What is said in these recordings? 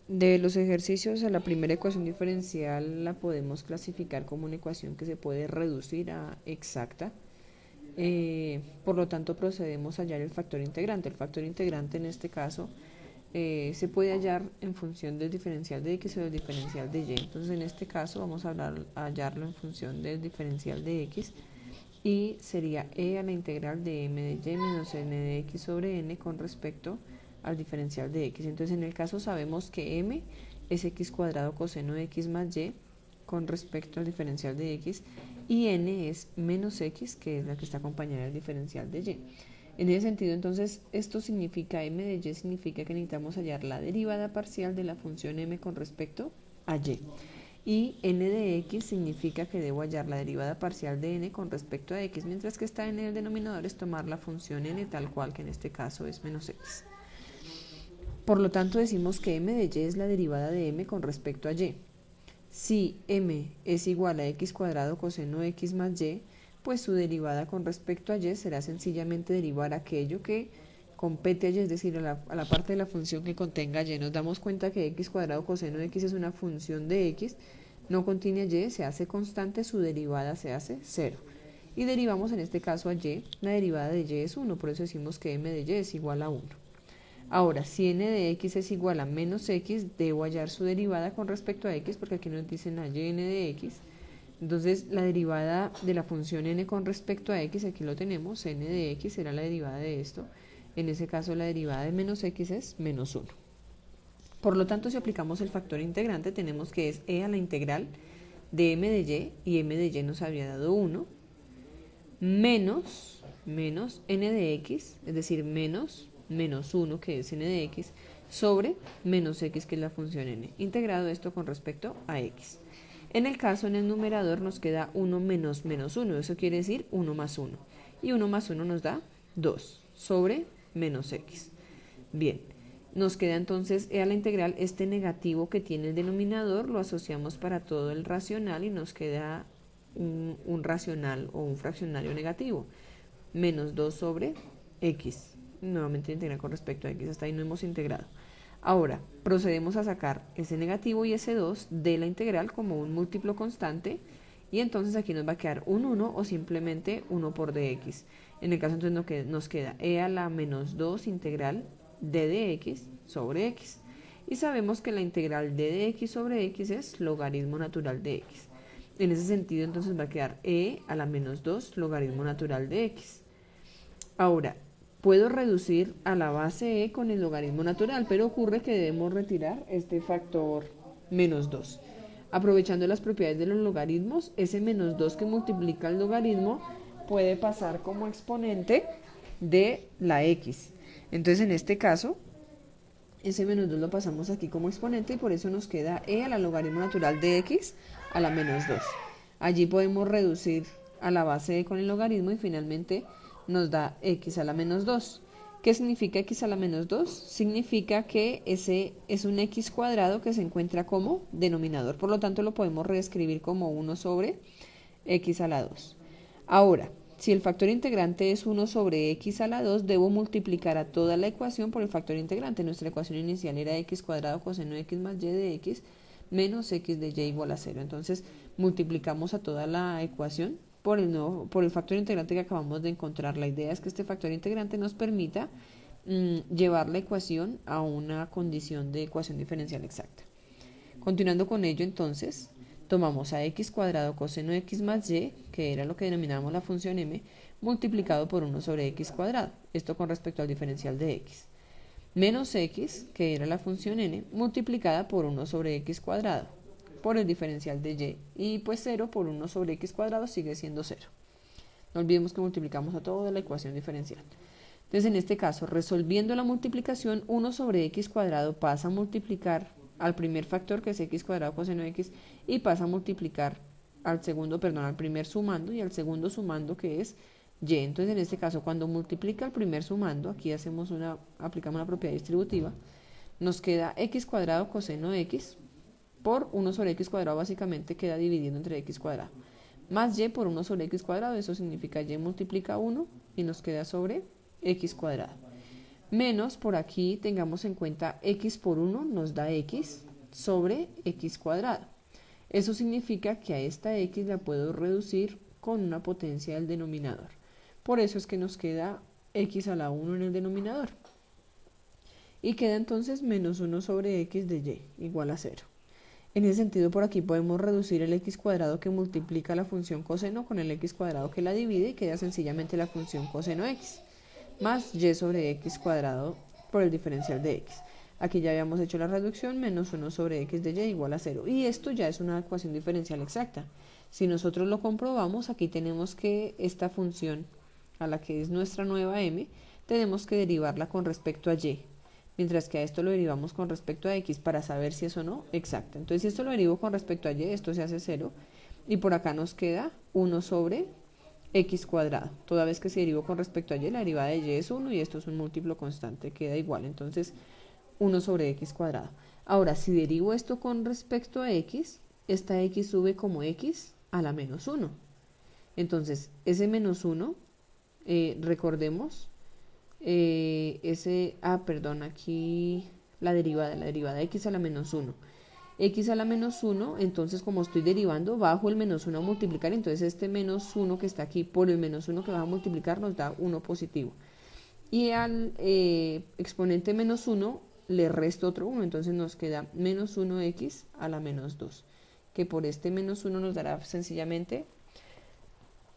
De los ejercicios a la primera ecuación diferencial la podemos clasificar como una ecuación que se puede reducir a exacta. Por lo tanto, procedemos a hallar el factor integrante. El factor integrante en este caso se puede hallar en función del diferencial de x o del diferencial de y. Entonces, en este caso vamos a hallarlo en función del diferencial de x y sería e a la integral de m de y menos n de x sobre n con respecto al diferencial de x. Entonces, en el caso sabemos que m es x cuadrado coseno de x más y con respecto al diferencial de x y n es menos x, que es la que está acompañada del diferencial de y. En ese sentido, entonces, esto significa, m de y significa que necesitamos hallar la derivada parcial de la función m con respecto a y. Y n de x significa que debo hallar la derivada parcial de n con respecto a x, mientras que esta n del denominador es tomar la función n tal cual, que en este caso es menos x. Por lo tanto, decimos que m de y es la derivada de m con respecto a y. Si m es igual a x cuadrado coseno de x más y, pues su derivada con respecto a y será sencillamente derivar aquello que compete a y, es decir, a la parte de la función que contenga y. Nos damos cuenta que x cuadrado coseno de x es una función de x, no contiene a y, se hace constante, su derivada se hace 0. Y derivamos en este caso a y, la derivada de y es 1, por eso decimos que m de y es igual a 1. Ahora, si n de x es igual a menos x, debo hallar su derivada con respecto a x, porque aquí nos dicen a y n de x. Entonces, la derivada de la función n con respecto a x, aquí lo tenemos, n de x será la derivada de esto. En ese caso, la derivada de menos x es menos 1. Por lo tanto, si aplicamos el factor integrante, tenemos que es e a la integral de m de y m de y nos habría dado 1, menos n de x, es decir, menos 1, que es n de x, sobre menos x, que es la función n, integrado esto con respecto a x. En el caso, en el numerador nos queda 1 menos 1, eso quiere decir 1 más 1. Y 1 más 1 nos da 2 sobre menos x. Bien, nos queda entonces e a la integral, este negativo que tiene el denominador, lo asociamos para todo el racional y nos queda un racional o un fraccionario negativo, menos 2 sobre x. Nuevamente integrar con respecto a x, hasta ahí no hemos integrado. Ahora, procedemos a sacar ese negativo y ese 2 de la integral como un múltiplo constante, y entonces aquí nos va a quedar un 1 o simplemente 1 por dx. En el caso entonces nos queda e a la menos 2 integral d de x sobre x. Y sabemos que la integral d de x sobre x es logaritmo natural de x. En ese sentido entonces va a quedar e a la menos 2 logaritmo natural de x. Ahora, puedo reducir a la base e con el logaritmo natural, pero ocurre que debemos retirar este factor menos 2. Aprovechando las propiedades de los logaritmos, ese menos 2 que multiplica el logaritmo puede pasar como exponente de la x. Entonces, en este caso, ese menos 2 lo pasamos aquí como exponente y por eso nos queda e a la logaritmo natural de x a la menos 2. Allí podemos reducir a la base e con el logaritmo y finalmente nos da x a la menos 2. ¿Qué significa x a la menos 2? Significa que ese es un x cuadrado que se encuentra como denominador, por lo tanto lo podemos reescribir como 1 sobre x a la 2. Ahora, si el factor integrante es 1 sobre x a la 2, debo multiplicar a toda la ecuación por el factor integrante. Nuestra ecuación inicial era x cuadrado coseno de x más y de x menos x de y igual a 0. Entonces, multiplicamos a toda la ecuación por el factor integrante que acabamos de encontrar. La idea es que este factor integrante nos permita llevar la ecuación a una condición de ecuación diferencial exacta. Continuando con ello, entonces, tomamos a x cuadrado coseno de x más y, que era lo que denominamos la función m, multiplicado por 1 sobre x cuadrado, esto con respecto al diferencial de x, menos x, que era la función n, multiplicada por 1 sobre x cuadrado, por el diferencial de y, y pues 0 por 1 sobre x cuadrado sigue siendo 0. No olvidemos que multiplicamos a toda la ecuación diferencial. Entonces, en este caso, resolviendo la multiplicación, 1 sobre x cuadrado pasa a multiplicar al primer factor, que es x cuadrado coseno de x, y pasa a multiplicar al segundo, al primer sumando y al segundo sumando, que es y. Entonces, en este caso, cuando multiplica el primer sumando, aquí aplicamos una propiedad distributiva, nos queda x cuadrado coseno de x por 1 sobre x cuadrado, básicamente queda dividiendo entre x cuadrado, más y por 1 sobre x cuadrado, eso significa y multiplica 1 y nos queda sobre x cuadrado. Menos por aquí tengamos en cuenta x por 1 nos da x sobre x cuadrado. Eso significa que a esta x la puedo reducir con una potencia del denominador. Por eso es que nos queda x a la 1 en el denominador. Y queda entonces menos 1 sobre x de y igual a 0. En ese sentido, por aquí podemos reducir el x cuadrado que multiplica la función coseno con el x cuadrado que la divide y queda sencillamente la función coseno x más y sobre x cuadrado por el diferencial de x. Aquí ya habíamos hecho la reducción, menos 1 sobre x de y igual a 0. Y esto ya es una ecuación diferencial exacta. Si nosotros lo comprobamos, aquí tenemos que esta función, a la que es nuestra nueva m, tenemos que derivarla con respecto a y. Mientras que a esto lo derivamos con respecto a x para saber si es o no exacta. Entonces, si esto lo derivo con respecto a y, esto se hace 0. Y por acá nos queda 1 sobre x cuadrado. Toda vez que se derivó con respecto a y, la derivada de y es 1 y esto es un múltiplo constante, queda igual. Entonces, 1 sobre x cuadrado. Ahora, si derivo esto con respecto a x, esta x sube como x a la menos 1. Entonces, ese menos 1, recordemos, aquí la derivada de x a la menos 1. X a la menos 1, entonces como estoy derivando, bajo el menos 1 a multiplicar, entonces este menos 1 que está aquí por el menos 1 que va a multiplicar nos da 1 positivo. Y al exponente menos 1 le resto otro 1, entonces nos queda menos 1x a la menos 2, que por este menos 1 nos dará sencillamente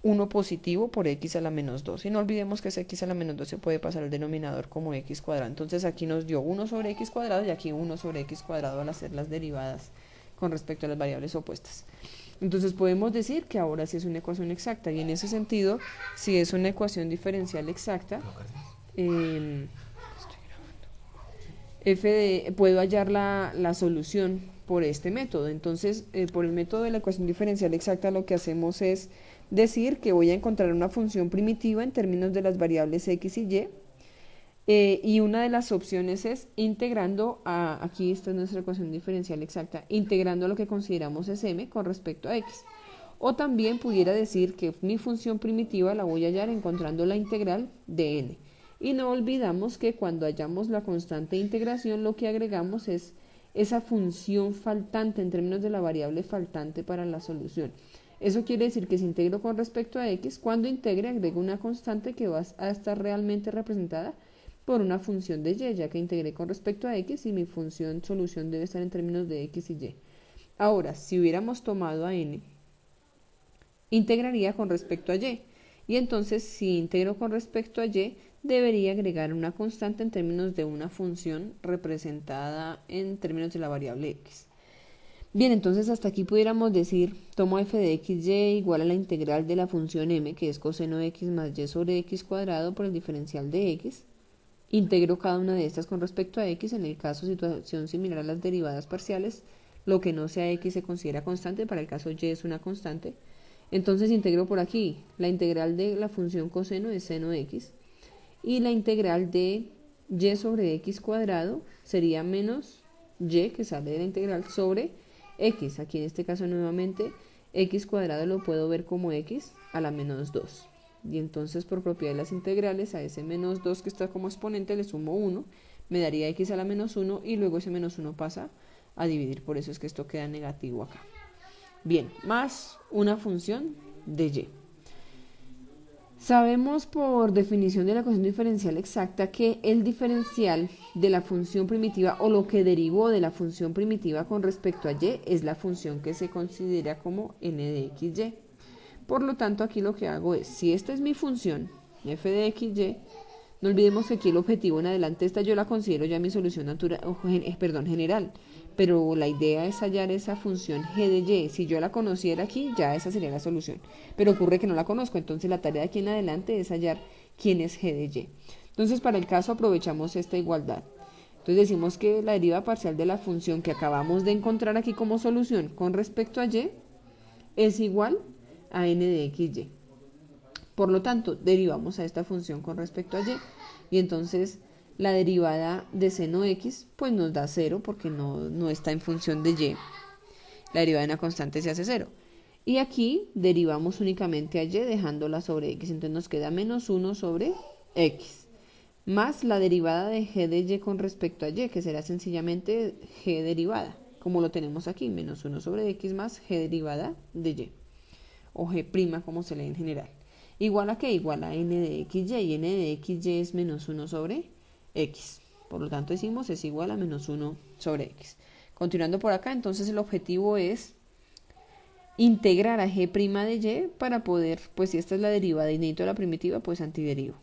1 positivo por x a la menos 2. Y no olvidemos que ese x a la menos 2 se puede pasar al denominador como x cuadrado. Entonces aquí nos dio 1 sobre x cuadrado y aquí 1 sobre x cuadrado al hacer las derivadas con respecto a las variables opuestas. Entonces podemos decir que ahora sí es una ecuación exacta. Y en ese sentido, si es una ecuación diferencial exacta, puedo hallar la solución por este método. Entonces, por el método de la ecuación diferencial exacta, lo que hacemos es decir que voy a encontrar una función primitiva en términos de las variables x y y una de las opciones es integrando aquí esta es nuestra ecuación diferencial exacta, integrando lo que consideramos es m con respecto a x. O también pudiera decir que mi función primitiva la voy a hallar encontrando la integral de n. Y no olvidamos que cuando hallamos la constante de integración, lo que agregamos es esa función faltante en términos de la variable faltante para la solución. Eso quiere decir que si integro con respecto a x, cuando integre agrego una constante que va a estar realmente representada por una función de y, ya que integré con respecto a x y mi función solución debe estar en términos de x y y. Ahora, si hubiéramos tomado a n, integraría con respecto a y. Y entonces, si integro con respecto a y, debería agregar una constante en términos de una función representada en términos de la variable x. Bien, entonces hasta aquí pudiéramos decir, tomo f de x y igual a la integral de la función m, que es coseno de x más y sobre x cuadrado por el diferencial de x. Integro cada una de estas con respecto a x, en el caso situación similar a las derivadas parciales, lo que no sea x se considera constante, para el caso y es una constante. Entonces integro por aquí, la integral de la función coseno es seno de x, y la integral de y sobre x cuadrado sería menos y, que sale de la integral, sobre x. Aquí en este caso nuevamente x cuadrado lo puedo ver como x a la menos 2. Y entonces por propiedad de las integrales a ese menos 2 que está como exponente le sumo 1, me daría x a la menos 1 y luego ese menos 1 pasa a dividir, por eso es que esto queda negativo acá. Bien, más una función de y. Sabemos por definición de la ecuación diferencial exacta que el diferencial de la función primitiva o lo que derivó de la función primitiva con respecto a y es la función que se considera como n de x y. Por lo tanto, aquí lo que hago es, si esta es mi función, f de x y, no olvidemos que aquí el objetivo en adelante, esta yo la considero ya mi solución general, pero la idea es hallar esa función g de y. Si yo la conociera aquí, ya esa sería la solución, pero ocurre que no la conozco, entonces la tarea de aquí en adelante es hallar quién es g de y. Entonces, para el caso aprovechamos esta igualdad. Entonces decimos que la deriva parcial de la función que acabamos de encontrar aquí como solución con respecto a y es igual a n de x y. Por lo tanto, derivamos a esta función con respecto a y, y entonces la derivada de seno x pues nos da 0 porque no está en función de y. La derivada de una constante se hace 0. Y aquí derivamos únicamente a y dejándola sobre x, entonces nos queda menos 1 sobre x. más la derivada de g de y con respecto a y, que será sencillamente g derivada, como lo tenemos aquí, menos 1 sobre x más g derivada de y, o g' como se lee en general. ¿Igual a qué? Igual a n de xy, y n de xy es menos 1 sobre x. Por lo tanto decimos es igual a menos 1 sobre x. Continuando por acá, entonces el objetivo es integrar a g' de y para poder, pues si esta es la derivada y necesito la primitiva, pues antiderivo.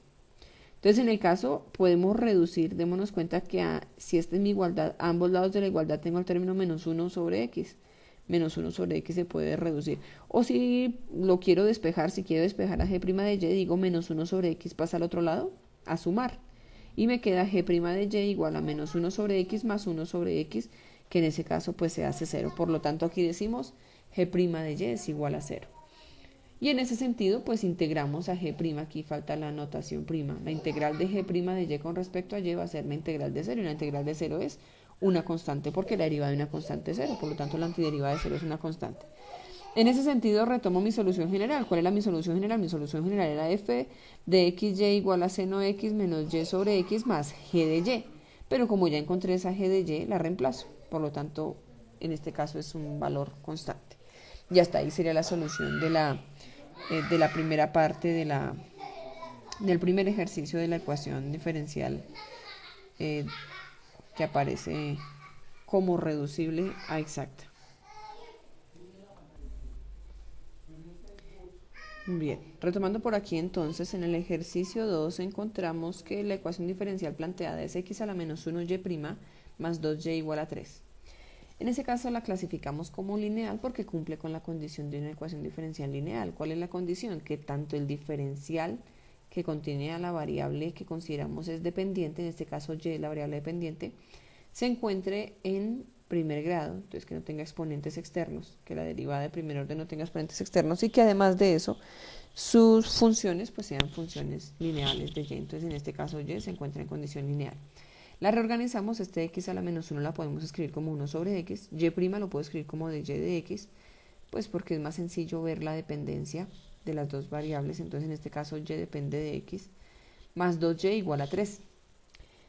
Entonces en el caso podemos reducir, démonos cuenta que si esta es mi igualdad, a ambos lados de la igualdad tengo el término menos 1 sobre x. Menos 1 sobre x se puede reducir. O si lo quiero despejar, si quiero despejar a g' de y, digo menos 1 sobre x pasa al otro lado, a sumar. Y me queda g' de y igual a menos 1 sobre x más 1 sobre x, que en ese caso pues se hace 0. Por lo tanto aquí decimos g' de y es igual a 0. Y en ese sentido, pues integramos a g', aquí falta la notación prima. La integral de g' de y con respecto a y va a ser la integral de 0, y la integral de 0 es una constante, porque la derivada de una constante es 0, por lo tanto la antiderivada de 0 es una constante. En ese sentido, retomo mi solución general. ¿Cuál era mi solución general? Mi solución general era f de xy igual a seno x menos y sobre x más g de y. Pero como ya encontré esa g de y, la reemplazo. Por lo tanto, en este caso es un valor constante. Y hasta ahí sería la solución de la primera parte del primer ejercicio de la ecuación diferencial que aparece como reducible a exacta. Bien, retomando por aquí entonces, en el ejercicio 2 encontramos que la ecuación diferencial planteada es x a la menos 1y' más 2y igual a 3. En ese caso la clasificamos como lineal porque cumple con la condición de una ecuación diferencial lineal. ¿Cuál es la condición? Que tanto el diferencial que contiene a la variable que consideramos es dependiente, en este caso y, la variable dependiente, se encuentre en primer grado, entonces que no tenga exponentes externos, que la derivada de primer orden no tenga exponentes externos, y que además de eso sus funciones pues sean funciones lineales de y. Entonces en este caso y se encuentra en condición lineal. La reorganizamos, este x a la menos 1 la podemos escribir como 1 sobre x, y' lo puedo escribir como de y de x, pues porque es más sencillo ver la dependencia de las dos variables. Entonces en este caso y depende de x, más 2y igual a 3.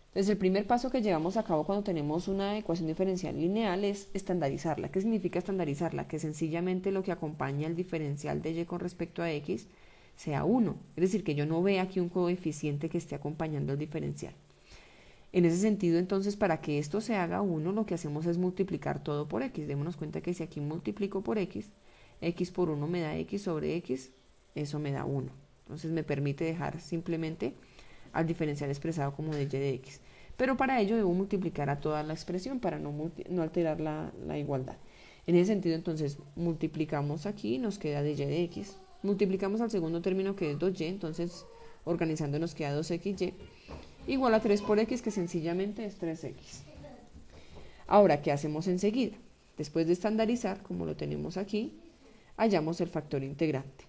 Entonces el primer paso que llevamos a cabo cuando tenemos una ecuación diferencial lineal es estandarizarla. ¿Qué significa estandarizarla? Que sencillamente lo que acompaña el diferencial de y con respecto a x sea 1, es decir, que yo no vea aquí un coeficiente que esté acompañando el diferencial. En ese sentido, entonces, para que esto se haga 1, lo que hacemos es multiplicar todo por x. Démonos cuenta que si aquí multiplico por x, x por 1 me da x sobre x, eso me da 1. Entonces me permite dejar simplemente al diferencial expresado como de y de x. Pero para ello debo multiplicar a toda la expresión para no alterar la igualdad. En ese sentido, entonces, multiplicamos aquí y nos queda de y de x. Multiplicamos al segundo término que es 2y, entonces organizando nos queda 2xy igual a 3 por x, que sencillamente es 3x. Ahora, ¿qué hacemos enseguida? Después de estandarizar, como lo tenemos aquí, hallamos el factor integrante.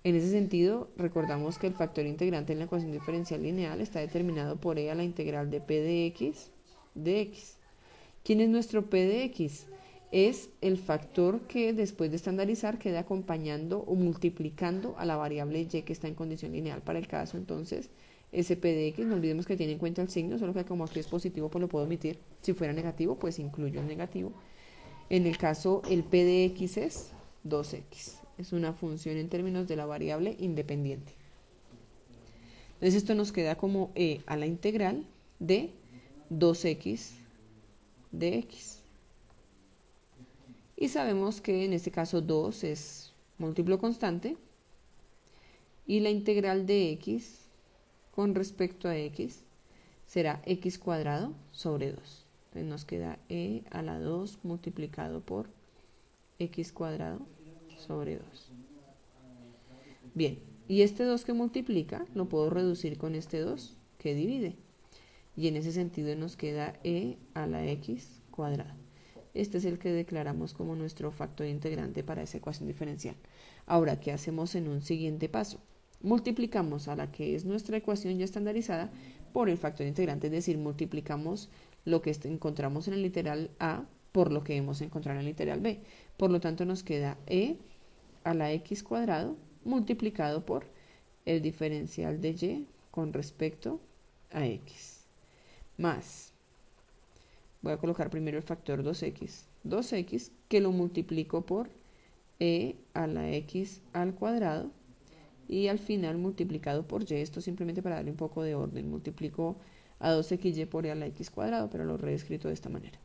En ese sentido, recordamos que el factor integrante en la ecuación diferencial lineal está determinado por e a la integral de p de x de x. ¿Quién es nuestro p de x? Es el factor que después de estandarizar queda acompañando o multiplicando a la variable y que está en condición lineal. Para el caso, entonces, ese p de x, no olvidemos que tiene en cuenta el signo, solo que como aquí es positivo, pues lo puedo omitir. Si fuera negativo, pues incluyo el negativo. En el caso, el p de x es 2x. Es una función en términos de la variable independiente. Entonces esto nos queda como e a la integral de 2x de x. Y sabemos que en este caso 2 es múltiplo constante y la integral de x con respecto a x será x cuadrado sobre 2. Entonces nos queda e a la 2 multiplicado por x cuadrado sobre 2. Bien, y este 2 que multiplica lo puedo reducir con este 2 que divide. Y en ese sentido nos queda e a la x cuadrada. Este es el que declaramos como nuestro factor integrante para esa ecuación diferencial. Ahora, ¿qué hacemos en un siguiente paso? Multiplicamos a la que es nuestra ecuación ya estandarizada por el factor integrante, es decir, multiplicamos lo que encontramos en el literal A por lo que hemos encontrado en el literal B. Por lo tanto, nos queda e a la x cuadrado multiplicado por el diferencial de y con respecto a x, más, voy a colocar primero el factor 2x, que lo multiplico por e a la x al cuadrado, y al final multiplicado por y, esto simplemente para darle un poco de orden, multiplico a 2xy por e a la x cuadrado, pero lo he reescrito de esta manera,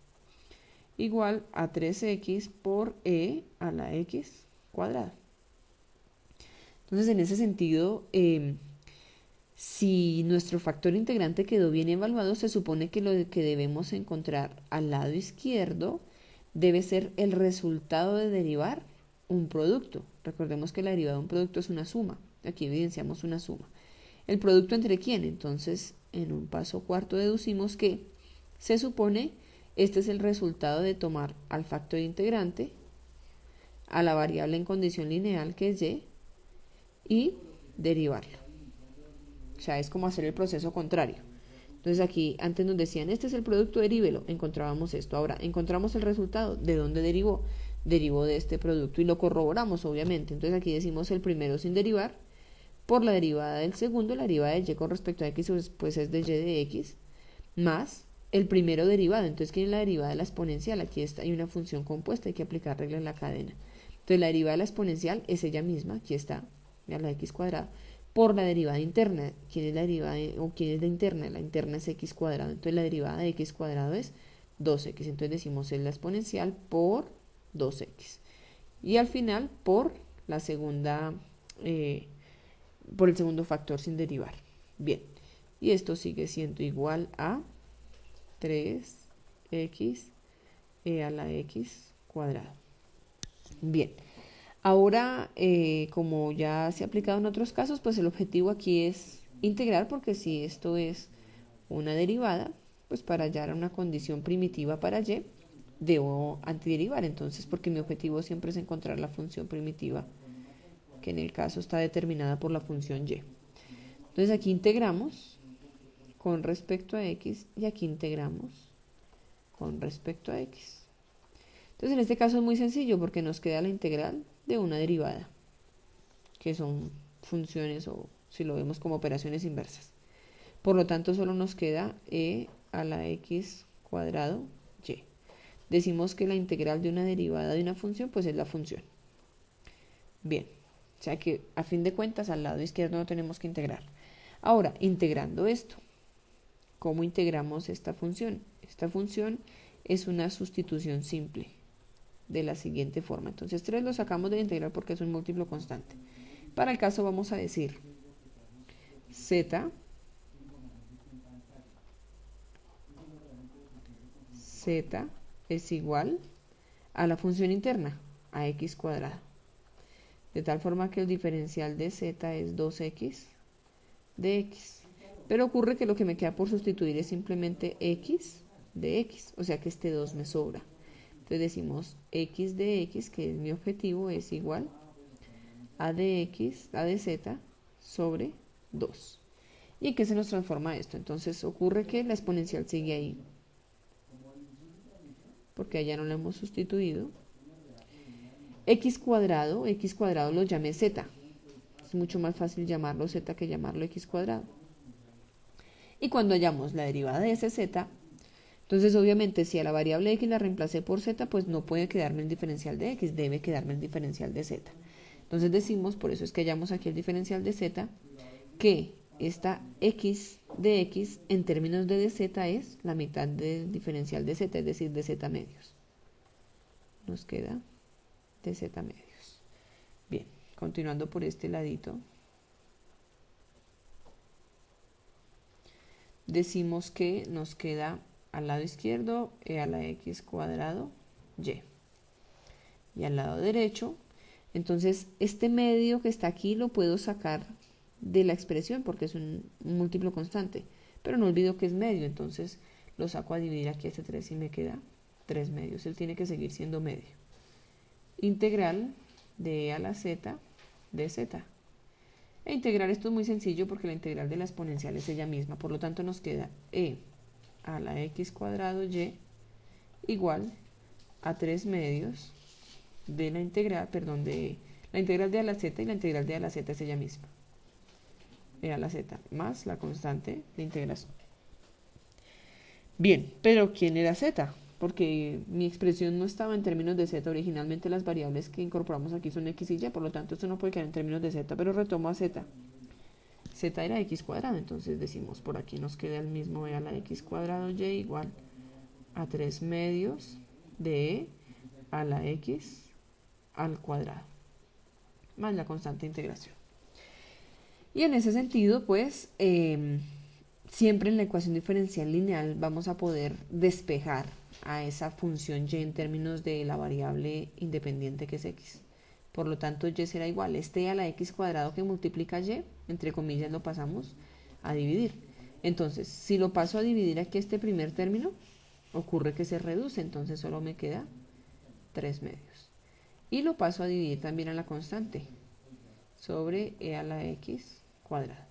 igual a 3x por e a la x cuadrada. Entonces, en ese sentido, si nuestro factor integrante quedó bien evaluado, se supone que lo que debemos encontrar al lado izquierdo debe ser el resultado de derivar un producto. Recordemos que la derivada de un producto es una suma. Aquí evidenciamos una suma. ¿El producto entre quién? Entonces, en un paso cuarto deducimos que se supone este es el resultado de tomar al factor integrante, a la variable en condición lineal que es y derivarlo. O sea, es como hacer el proceso contrario. Entonces aquí antes nos decían, este es el producto, derívelo. Encontrábamos esto. Ahora encontramos el resultado. ¿De dónde derivó? Derivó de este producto y lo corroboramos, obviamente. Entonces aquí decimos el primero sin derivar por la derivada del segundo. La derivada de y con respecto a x pues es de y de x más el primero derivado. Entonces, ¿quién es la derivada de la exponencial? Aquí está, hay una función compuesta, hay que aplicar regla en la cadena. Entonces la derivada de la exponencial es ella misma, aquí está, a la x cuadrada, por la derivada interna. ¿Quién es la derivada o quién es la interna? La interna es x cuadrado. Entonces la derivada de x cuadrado es 2x. Entonces decimos es la exponencial por 2x. Y al final por la segunda, por el segundo factor sin derivar. Bien. Y esto sigue siendo igual a 3x e a la x cuadrado. Bien. Ahora, como ya se ha aplicado en otros casos, pues el objetivo aquí es integrar, porque si esto es una derivada, pues para hallar una condición primitiva para y, debo antiderivar. Entonces, porque mi objetivo siempre es encontrar la función primitiva, que en el caso está determinada por la función y. Entonces aquí integramos con respecto a x y aquí integramos con respecto a x. Entonces en este caso es muy sencillo porque nos queda la integral de una derivada, que son funciones o si lo vemos como operaciones inversas. Por lo tanto solo nos queda e a la x cuadrado y. Decimos que la integral de una derivada de una función pues es la función. Bien, o sea que a fin de cuentas al lado izquierdo no tenemos que integrar. Ahora, integrando esto, ¿cómo integramos esta función? Esta función es una sustitución simple de la siguiente forma. Entonces 3 lo sacamos de la integral porque es un múltiplo constante. Para el caso vamos a decir z es igual a la función interna, a x cuadrado. De tal forma que el diferencial de z es 2x de x. Pero ocurre que lo que me queda por sustituir es simplemente x de x, o sea que este 2 me sobra. Entonces decimos x de x, que es mi objetivo, es igual a de x, a de z, sobre 2. ¿Y en qué se nos transforma esto? Entonces ocurre que la exponencial sigue ahí, porque allá no la hemos sustituido. X cuadrado lo llamé z. Es mucho más fácil llamarlo z que llamarlo x cuadrado. Y cuando hallamos la derivada de ese z, entonces obviamente si a la variable x la reemplacé por z, pues no puede quedarme el diferencial de x, debe quedarme el diferencial de z. Entonces decimos, por eso es que hallamos aquí el diferencial de z, que esta x de x en términos de dz es la mitad del diferencial de z, es decir, de z medios. Nos queda de z medios. Bien, continuando por este ladito. Decimos que nos queda al lado izquierdo e a la x cuadrado y. Y al lado derecho, entonces este medio que está aquí lo puedo sacar de la expresión porque es un múltiplo constante. Pero no olvido que es medio, entonces lo saco a dividir aquí este 3 y me queda 3 medios. Él tiene que seguir siendo medio. Integral de e a la z de z. E integrar esto es muy sencillo porque la integral de la exponencial es ella misma, por lo tanto nos queda e a la x cuadrado y igual a 3 medios de la integral, perdón, de la integral de a la z, y la integral de a la z es ella misma. E a la z más la constante de integración. Bien, pero ¿quién era z? Porque mi expresión no estaba en términos de z. Originalmente las variables que incorporamos aquí son x y y, por lo tanto esto no puede quedar en términos de z, pero retomo a z. Z era x cuadrado, entonces decimos por aquí nos queda el mismo e a la x cuadrado y igual a 3 medios de e a la x al cuadrado, más la constante de integración. Y en ese sentido, pues, siempre en la ecuación diferencial lineal vamos a poder despejar a esa función y en términos de la variable independiente que es x. Por lo tanto, y será igual, este a la x cuadrado que multiplica y, entre comillas, lo pasamos a dividir. Entonces, si lo paso a dividir aquí este primer término, ocurre que se reduce, entonces solo me queda 3 medios. Y lo paso a dividir también a la constante, sobre e a la x cuadrada.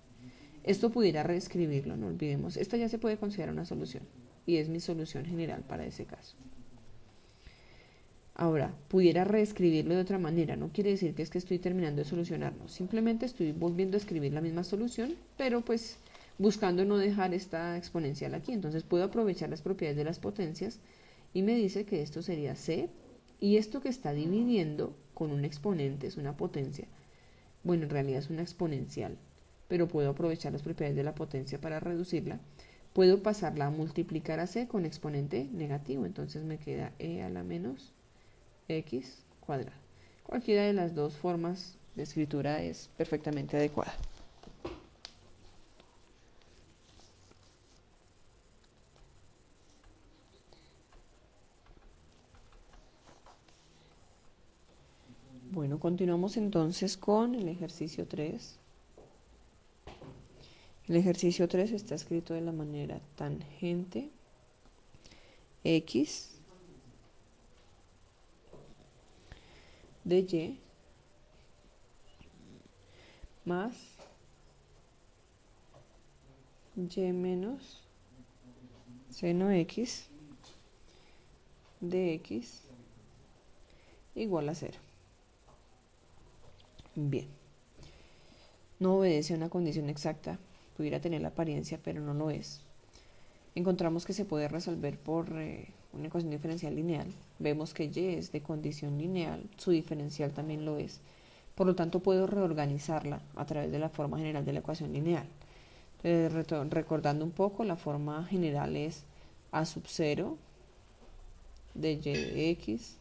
Esto pudiera reescribirlo, no olvidemos. Esta ya se puede considerar una solución, y es mi solución general para ese caso. Ahora, pudiera reescribirlo de otra manera, no quiere decir que es que estoy terminando de solucionarlo, simplemente estoy volviendo a escribir la misma solución, pero pues buscando no dejar esta exponencial aquí. Entonces puedo aprovechar las propiedades de las potencias y me dice que esto sería c, y esto que está dividiendo con un exponente es una potencia. Bueno, en realidad es una exponencial, pero puedo aprovechar las propiedades de la potencia para reducirla. Puedo pasarla a multiplicar a c con exponente negativo, entonces me queda e a la menos x cuadrado. Cualquiera de las dos formas de escritura es perfectamente adecuada. Bueno, continuamos entonces con el ejercicio 3. El ejercicio 3 está escrito de la manera tangente x de y más y menos seno x de x igual a 0. Bien, no obedece a una condición exacta, pudiera tener la apariencia, pero no lo es. Encontramos que se puede resolver por una ecuación diferencial lineal. Vemos que y es de condición lineal, su diferencial también lo es. Por lo tanto, puedo reorganizarla a través de la forma general de la ecuación lineal. Recordando un poco, la forma general es a sub 0 de y de x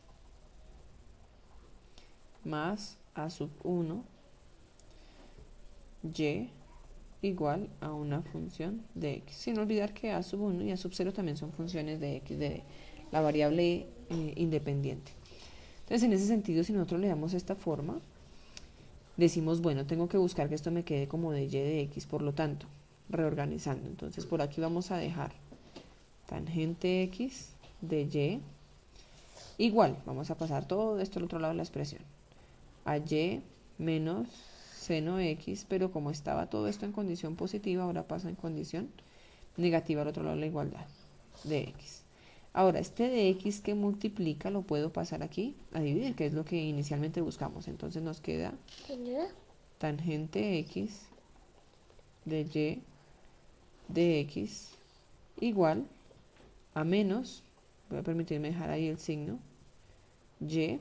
más a sub 1 y igual a una función de x. Sin olvidar que a sub 1 y a sub 0 también son funciones de x, de la variable independiente. Entonces, en ese sentido, si nosotros le damos esta forma, decimos, bueno, tengo que buscar que esto me quede como de y de x, por lo tanto, reorganizando. Entonces, por aquí vamos a dejar tangente x de y igual, vamos a pasar todo esto al otro lado de la expresión, a y menos seno x, pero como estaba todo esto en condición positiva, ahora pasa en condición negativa al otro lado de la igualdad de x. Ahora, este de x que multiplica lo puedo pasar aquí a dividir, que es lo que inicialmente buscamos. Entonces nos queda tangente x de y de x igual a menos, voy a permitirme dejar ahí el signo, y,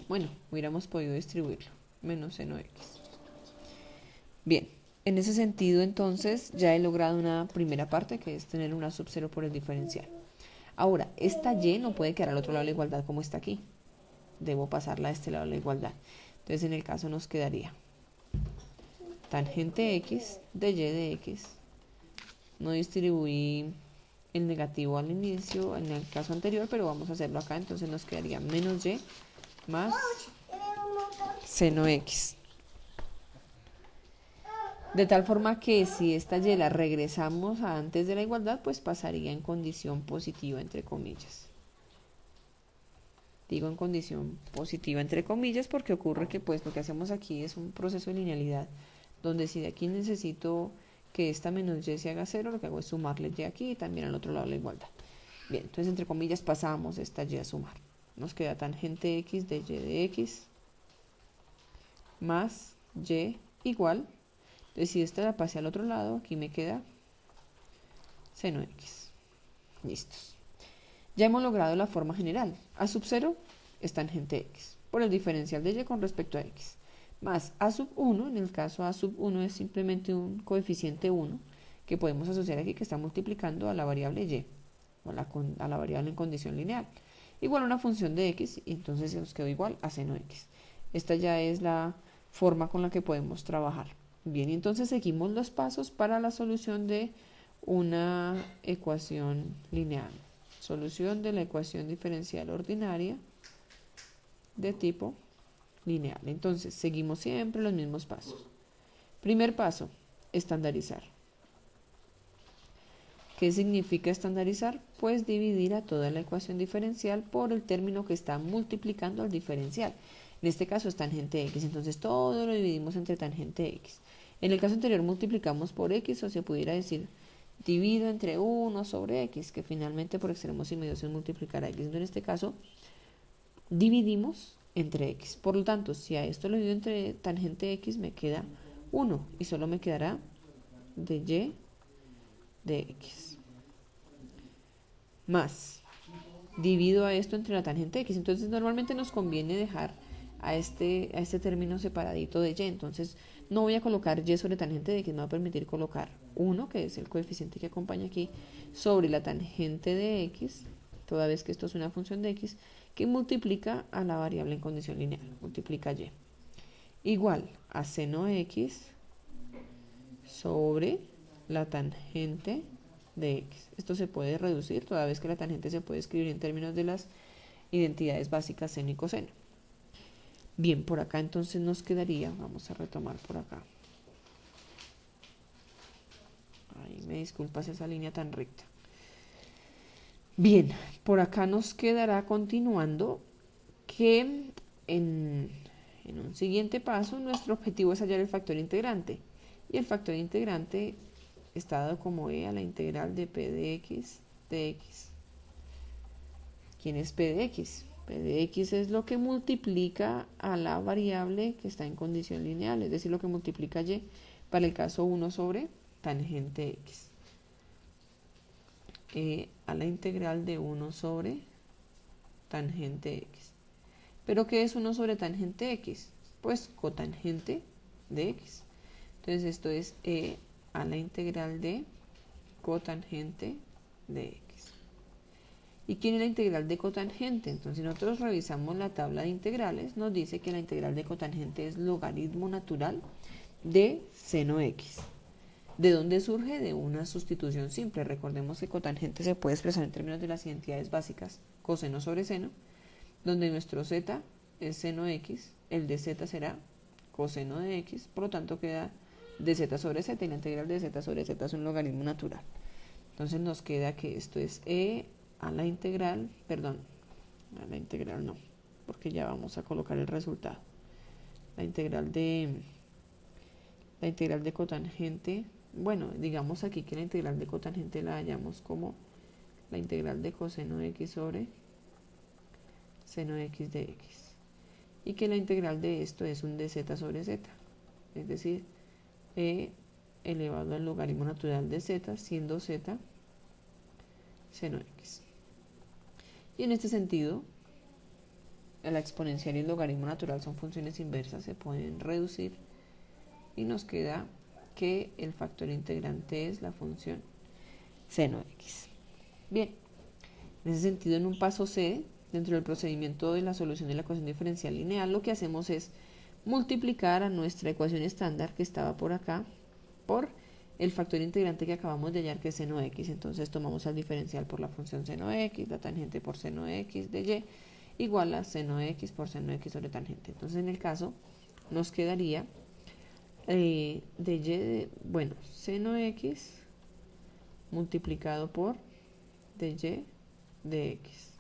bueno, hubiéramos podido distribuirlo, menos seno x. Bien, en ese sentido entonces ya he logrado una primera parte, que es tener una sub 0 por el diferencial. Ahora, esta y no puede quedar al otro lado de la igualdad como está aquí. Debo pasarla a este lado de la igualdad. Entonces en el caso nos quedaría tangente x de y de x. No distribuí el negativo al inicio en el caso anterior, pero vamos a hacerlo acá. Entonces nos quedaría menos y más seno x. De tal forma que si esta y la regresamos a antes de la igualdad, pues pasaría en condición positiva, entre comillas. Digo en condición positiva entre comillas porque ocurre que pues lo que hacemos aquí es un proceso de linealidad, donde si de aquí necesito que esta menos y se haga 0, lo que hago es sumarle y aquí y también al otro lado la igualdad. Bien, entonces entre comillas pasamos esta y a sumar. Nos queda tangente x de y de x más y igual. Entonces si esta la pasé al otro lado, aquí me queda seno x. Listos. Ya hemos logrado la forma general. A sub 0 es tangente x por el diferencial de y con respecto a x. Más a sub 1, en el caso a sub 1 es simplemente un coeficiente 1 que podemos asociar aquí que está multiplicando a la variable y o a la variable en condición lineal. Igual a una función de x y entonces nos quedó igual a seno x. Esta ya es la forma con la que podemos trabajar. Bien, y entonces seguimos los pasos para la solución de una ecuación lineal. Solución de la ecuación diferencial ordinaria de tipo lineal. Entonces, seguimos siempre los mismos pasos. Primer paso, estandarizar. ¿Qué significa estandarizar? Pues dividir a toda la ecuación diferencial por el término que está multiplicando al diferencial. En este caso es tangente x, entonces todo lo dividimos entre tangente x. En el caso anterior multiplicamos por x, o se pudiera decir divido entre 1 sobre x, que finalmente por extremos y medios es multiplicar a x. Entonces en este caso dividimos entre x. Por lo tanto, si a esto lo divido entre tangente x, me queda 1 y solo me quedará de y de x. Más, divido a esto entre la tangente x. Entonces normalmente nos conviene dejar a este término separadito de y. Entonces no voy a colocar y sobre tangente de x, me va a permitir colocar 1, que es el coeficiente que acompaña aquí, sobre la tangente de x, toda vez que esto es una función de x, que multiplica a la variable en condición lineal, multiplica y. Igual a seno x sobre la tangente de x. Esto se puede reducir, toda vez que la tangente se puede escribir en términos de las identidades básicas seno y coseno. Bien, por acá entonces nos quedaría, vamos a retomar por acá. Ay, me disculpas esa línea tan recta. Bien, por acá nos quedará continuando que en un siguiente paso nuestro objetivo es hallar el factor integrante. Y el factor integrante está dado como e a la integral de p de x de x. ¿Quién es p de x? P de x es lo que multiplica a la variable que está en condición lineal, es decir, lo que multiplica y para el caso 1 sobre tangente x. A la integral de 1 sobre tangente x. ¿Pero qué es 1 sobre tangente x? Pues cotangente de x. Entonces esto es e a la integral de cotangente de x. ¿Y quién es la integral de cotangente? Entonces si nosotros revisamos la tabla de integrales, nos dice que la integral de cotangente es logaritmo natural de seno x. ¿De dónde surge? De una sustitución simple. Recordemos que cotangente se puede expresar en términos de las identidades básicas, coseno sobre seno, donde nuestro z es seno x, el de z será coseno de x, por lo tanto queda de z sobre z, y la integral de z sobre z es un logaritmo natural. Entonces nos queda que esto es e a la integral, perdón, a la integral no, porque ya vamos a colocar el resultado. La integral de cotangente, bueno, digamos aquí que la integral de cotangente la hallamos como la integral de coseno de x sobre seno x de x. Y que la integral de esto es un dz sobre z, es decir, e elevado al logaritmo natural de z, siendo z seno x. Y en este sentido, la exponencial y el logaritmo natural son funciones inversas, se pueden reducir y nos queda que el factor integrante es la función seno x. Bien, en ese sentido, en un paso C, dentro del procedimiento de la solución de la ecuación diferencial lineal, lo que hacemos es multiplicar a nuestra ecuación estándar que estaba por acá por el factor integrante que acabamos de hallar, que es seno x. Entonces tomamos al diferencial por la función seno x, la tangente por seno x de y, igual a seno x por seno x sobre tangente. Entonces en el caso nos quedaría seno x multiplicado por de y de x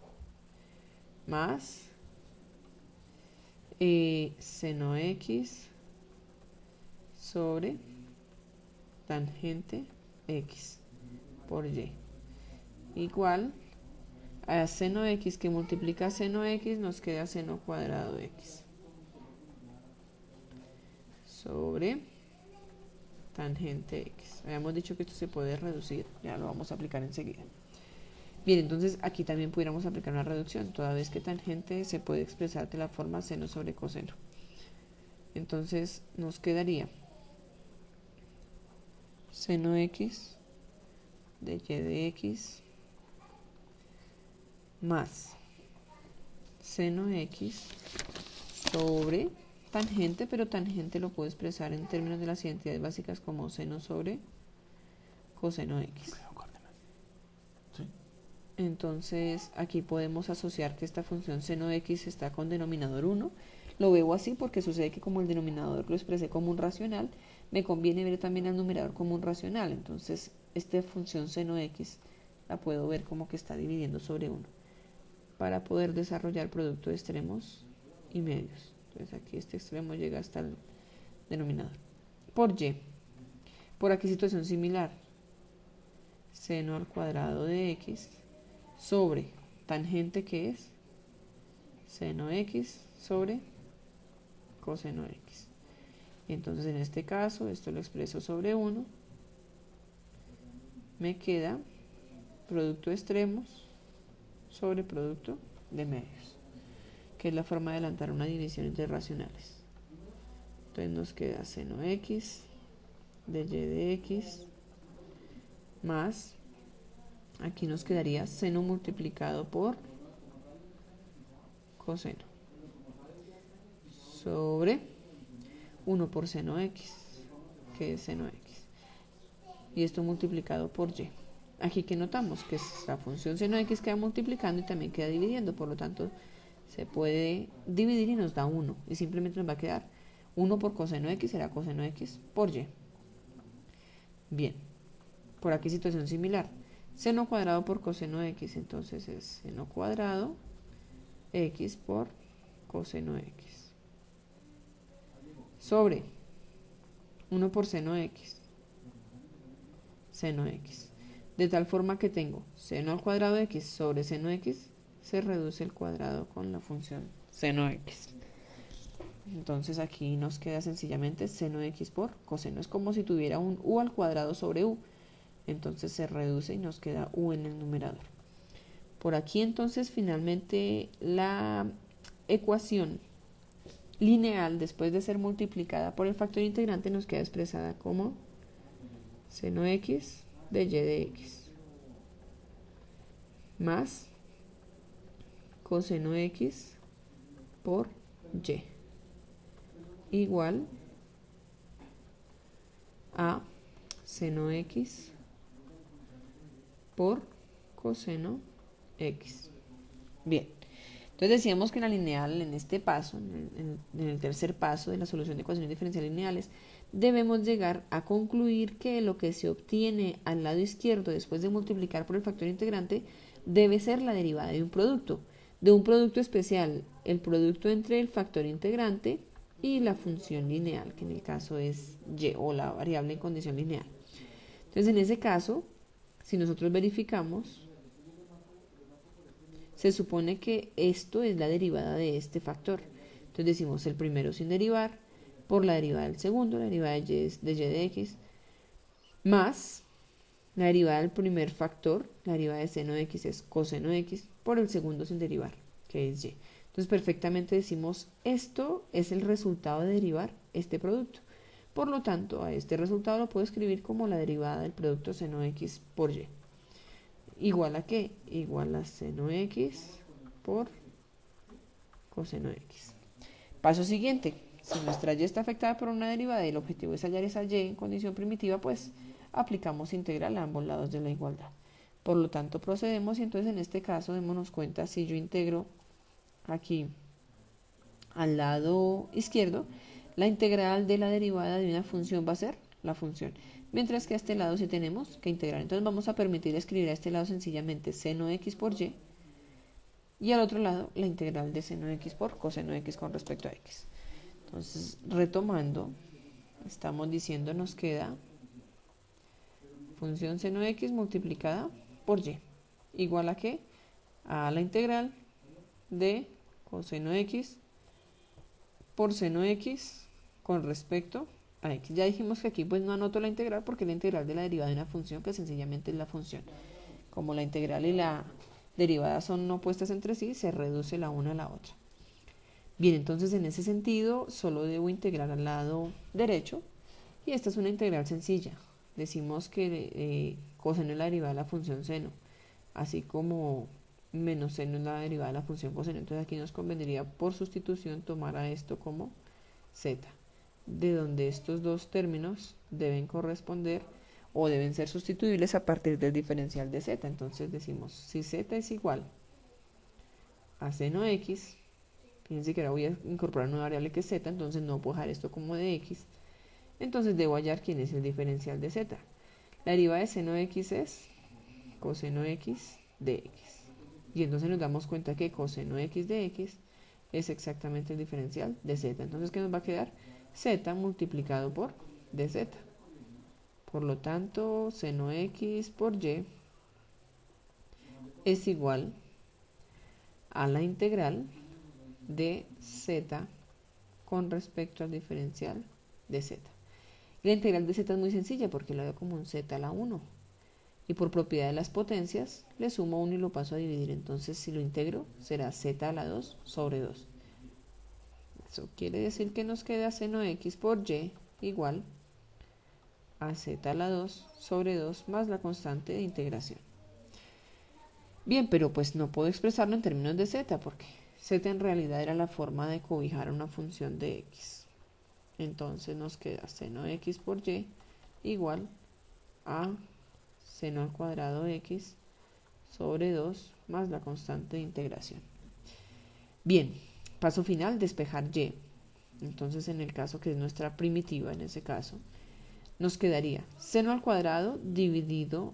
más seno x sobre tangente x por y igual a seno x que multiplica seno x, nos queda seno cuadrado x sobre tangente x. Habíamos dicho que esto se puede reducir, ya lo vamos a aplicar enseguida. Bien, entonces aquí también pudiéramos aplicar una reducción, toda vez que tangente se puede expresar de la forma seno sobre coseno. Entonces nos quedaría seno x de y de x más seno x sobre tangente, pero tangente lo puedo expresar en términos de las identidades básicas como seno sobre coseno x. Entonces aquí podemos asociar que esta función seno x está con denominador 1. Lo veo así porque sucede que como el denominador lo expresé como un racional, me conviene ver también al numerador como un racional. Entonces esta función seno x la puedo ver como que está dividiendo sobre 1 para poder desarrollar producto de extremos y medios. Entonces aquí este extremo llega hasta el denominador. Por y, por aquí situación similar, seno al cuadrado de x sobre tangente, que es seno x sobre coseno x. Entonces en este caso esto lo expreso sobre 1, me queda producto de extremos sobre producto de medios, que es la forma de adelantar una división entre racionales. Entonces nos queda seno x de y de x más, aquí nos quedaría seno multiplicado por coseno sobre 1 por seno x, que es seno x, y esto multiplicado por y. Aquí que notamos que la función seno x queda multiplicando y también queda dividiendo, por lo tanto se puede dividir y nos da 1, y simplemente nos va a quedar 1 por coseno x será coseno x por y. Bien, por aquí situación similar, seno cuadrado por coseno x, entonces es seno cuadrado x por coseno x sobre 1 por seno x, seno x, de tal forma que tengo seno al cuadrado de x sobre seno x, se reduce el cuadrado con la función seno x. Entonces aquí nos queda sencillamente seno x por coseno. Es como si tuviera un u al cuadrado sobre u. Entonces se reduce y nos queda u en el numerador. Por aquí entonces finalmente la ecuación lineal, después de ser multiplicada por el factor integrante, nos queda expresada como seno x de y de x más coseno x por y igual a seno x por coseno x. Bien, entonces decíamos que en la lineal, en este paso, en el tercer paso de la solución de ecuaciones diferenciales lineales, debemos llegar a concluir que lo que se obtiene al lado izquierdo después de multiplicar por el factor integrante debe ser la derivada de un producto especial, el producto entre el factor integrante y la función lineal, que en el caso es y, o la variable en condición lineal. Entonces en ese caso, si nosotros verificamos, se supone que esto es la derivada de este factor. Entonces decimos el primero sin derivar por la derivada del segundo, la derivada de y de x, más la derivada del primer factor, la derivada de seno de x es coseno de x, por el segundo sin derivar, que es y. Entonces perfectamente decimos, esto es el resultado de derivar este producto. Por lo tanto, a este resultado lo puedo escribir como la derivada del producto seno de x por y. ¿Igual a qué? Igual a seno x por coseno x. Paso siguiente. Si nuestra y está afectada por una derivada y el objetivo es hallar esa y en condición primitiva, pues aplicamos integral a ambos lados de la igualdad. Por lo tanto, procedemos y entonces en este caso démonos cuenta si yo integro aquí al lado izquierdo, la integral de la derivada de una función va a ser la función. Mientras que a este lado sí tenemos que integrar. Entonces vamos a permitir escribir a este lado sencillamente seno x por y al otro lado la integral de seno x por coseno x con respecto a x. Entonces, retomando, estamos diciendo nos queda función seno x multiplicada por y. ¿Igual a qué? A la integral de coseno x por seno x con respecto a x. Ya dijimos que aquí pues no anoto la integral porque es la integral de la derivada de una función que sencillamente es la función. Como la integral y la derivada son opuestas entre sí, se reduce la una a la otra. Bien, entonces en ese sentido solo debo integrar al lado derecho y esta es una integral sencilla. Decimos que coseno es la derivada de la función seno, así como menos seno es la derivada de la función coseno. Entonces aquí nos convendría por sustitución tomar a esto como z, de donde estos dos términos deben corresponder o deben ser sustituibles a partir del diferencial de z. Entonces decimos, si z es igual a seno x, fíjense que ahora voy a incorporar una variable que es z, entonces no puedo dejar esto como de x, entonces debo hallar quién es el diferencial de z. La derivada de seno x es coseno x de x. Y entonces nos damos cuenta que coseno x de x es exactamente el diferencial de z. Entonces, ¿qué nos va a quedar? Z multiplicado por dz. Por lo tanto, seno x por y es igual a la integral de z con respecto al diferencial de z. La integral de z es muy sencilla porque la veo como un z a la 1. Y por propiedad de las potencias, le sumo 1 y lo paso a dividir. Entonces, si lo integro, será z a la 2 sobre 2. Eso quiere decir que nos queda seno x por y igual a z a la 2 sobre 2 más la constante de integración. Bien, pero pues no puedo expresarlo en términos de z porque z en realidad era la forma de cobijar una función de x. Entonces nos queda seno x por y igual a seno al cuadrado x sobre 2 más la constante de integración. Bien, paso final, despejar y. Entonces en el caso que es nuestra primitiva, en ese caso, nos quedaría seno al cuadrado dividido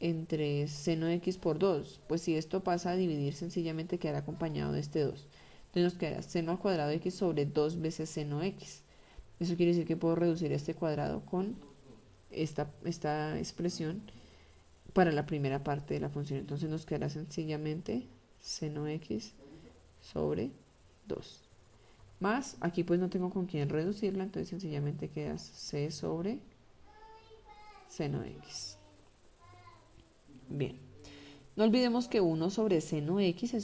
entre seno x por 2. Pues si esto pasa a dividir, sencillamente quedará acompañado de este 2. Entonces nos quedará seno al cuadrado de x sobre 2 veces seno x. Eso quiere decir que puedo reducir este cuadrado con esta expresión para la primera parte de la función. Entonces nos quedará sencillamente seno x sobre 2. Más, aquí pues no tengo con quién reducirla, entonces sencillamente queda c sobre seno x. Bien, no olvidemos que 1 sobre seno x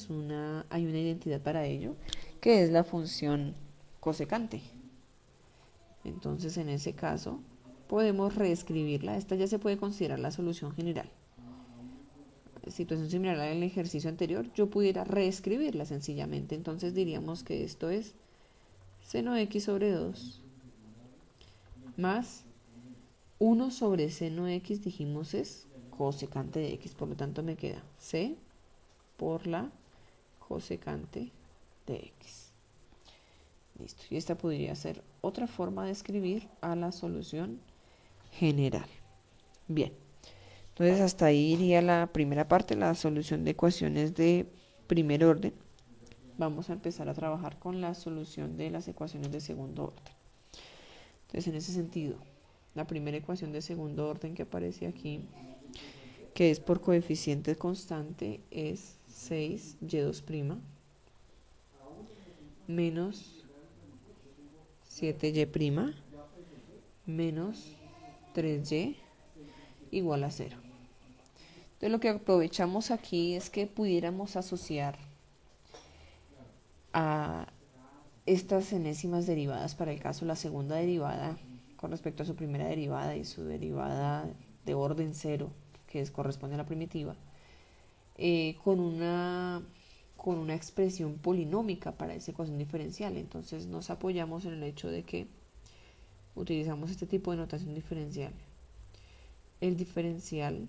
hay una identidad para ello, que es la función cosecante. Entonces en ese caso podemos reescribirla. Esta ya se puede considerar la solución general. Situación similar al ejercicio anterior, yo pudiera reescribirla sencillamente. Entonces diríamos que esto es seno x sobre 2 más 1 sobre seno x, dijimos es cosecante de x, por lo tanto me queda c por la cosecante de x. Listo, y esta podría ser otra forma de escribir a la solución general. Bien, entonces hasta ahí iría la primera parte, la solución de ecuaciones de primer orden. Vamos a empezar a trabajar con la solución de las ecuaciones de segundo orden. Entonces en ese sentido, la primera ecuación de segundo orden que aparece aquí, que es por coeficiente constante, es 6y2' menos 7y' menos 3y igual a 0. Entonces lo que aprovechamos aquí es que pudiéramos asociar a estas enésimas derivadas, para el caso la segunda derivada con respecto a su primera derivada y su derivada de orden 0, que corresponde a la primitiva, con una expresión polinómica para esa ecuación diferencial. Entonces nos apoyamos en el hecho de que utilizamos este tipo de notación diferencial. El diferencial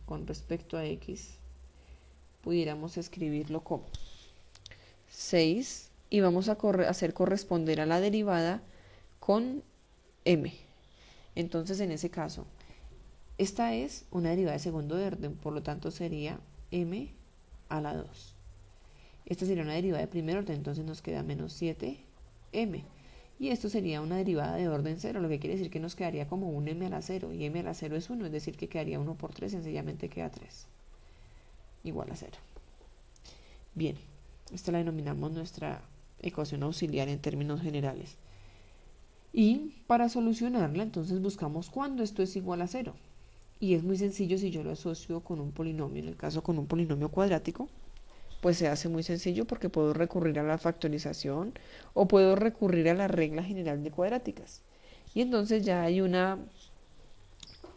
con respecto a x pudiéramos escribirlo como 6 y vamos a hacer corresponder a la derivada con m. Entonces en ese caso, esta es una derivada de segundo orden, por lo tanto sería m a la 2. Esta sería una derivada de primer orden, entonces nos queda menos 7m. Y esto sería una derivada de orden 0, lo que quiere decir que nos quedaría como un m a la 0, y m a la 0 es 1, es decir que quedaría 1 por 3, sencillamente queda 3, igual a 0. Bien, esta la denominamos nuestra ecuación auxiliar en términos generales. Y para solucionarla, entonces buscamos cuándo esto es igual a 0. y es muy sencillo si yo lo asocio con un polinomio. En el caso con un polinomio cuadrático, pues se hace muy sencillo porque puedo recurrir a la factorización o puedo recurrir a la regla general de cuadráticas. Y entonces ya hay una,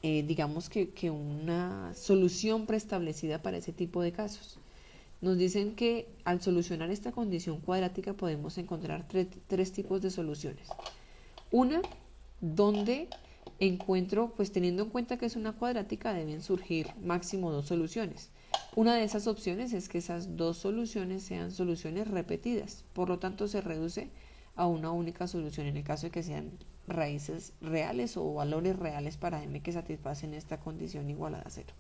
digamos que una solución preestablecida para ese tipo de casos. Nos dicen que al solucionar esta condición cuadrática podemos encontrar tres tipos de soluciones. Una, donde encuentro, pues teniendo en cuenta que es una cuadrática, deben surgir máximo dos soluciones. Una de esas opciones es que esas dos soluciones sean soluciones repetidas, por lo tanto se reduce a una única solución en el caso de que sean raíces reales o valores reales para m que satisfacen esta condición igualada a cero.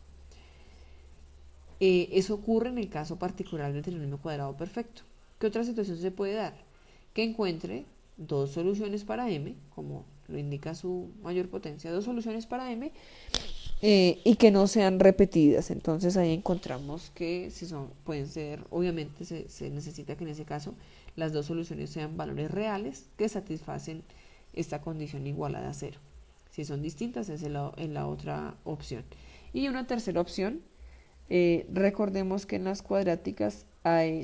Eso ocurre en el caso particular del trinomio cuadrado perfecto. ¿Qué otra situación se puede dar? Que encuentre dos soluciones para m, como lo indica su mayor potencia, dos soluciones para m, y que no sean repetidas. Entonces ahí encontramos que si son, pueden ser, obviamente se necesita que en ese caso las dos soluciones sean valores reales que satisfacen esta condición igualada a cero. Si son distintas es en la otra opción. Y una tercera opción, recordemos que en las cuadráticas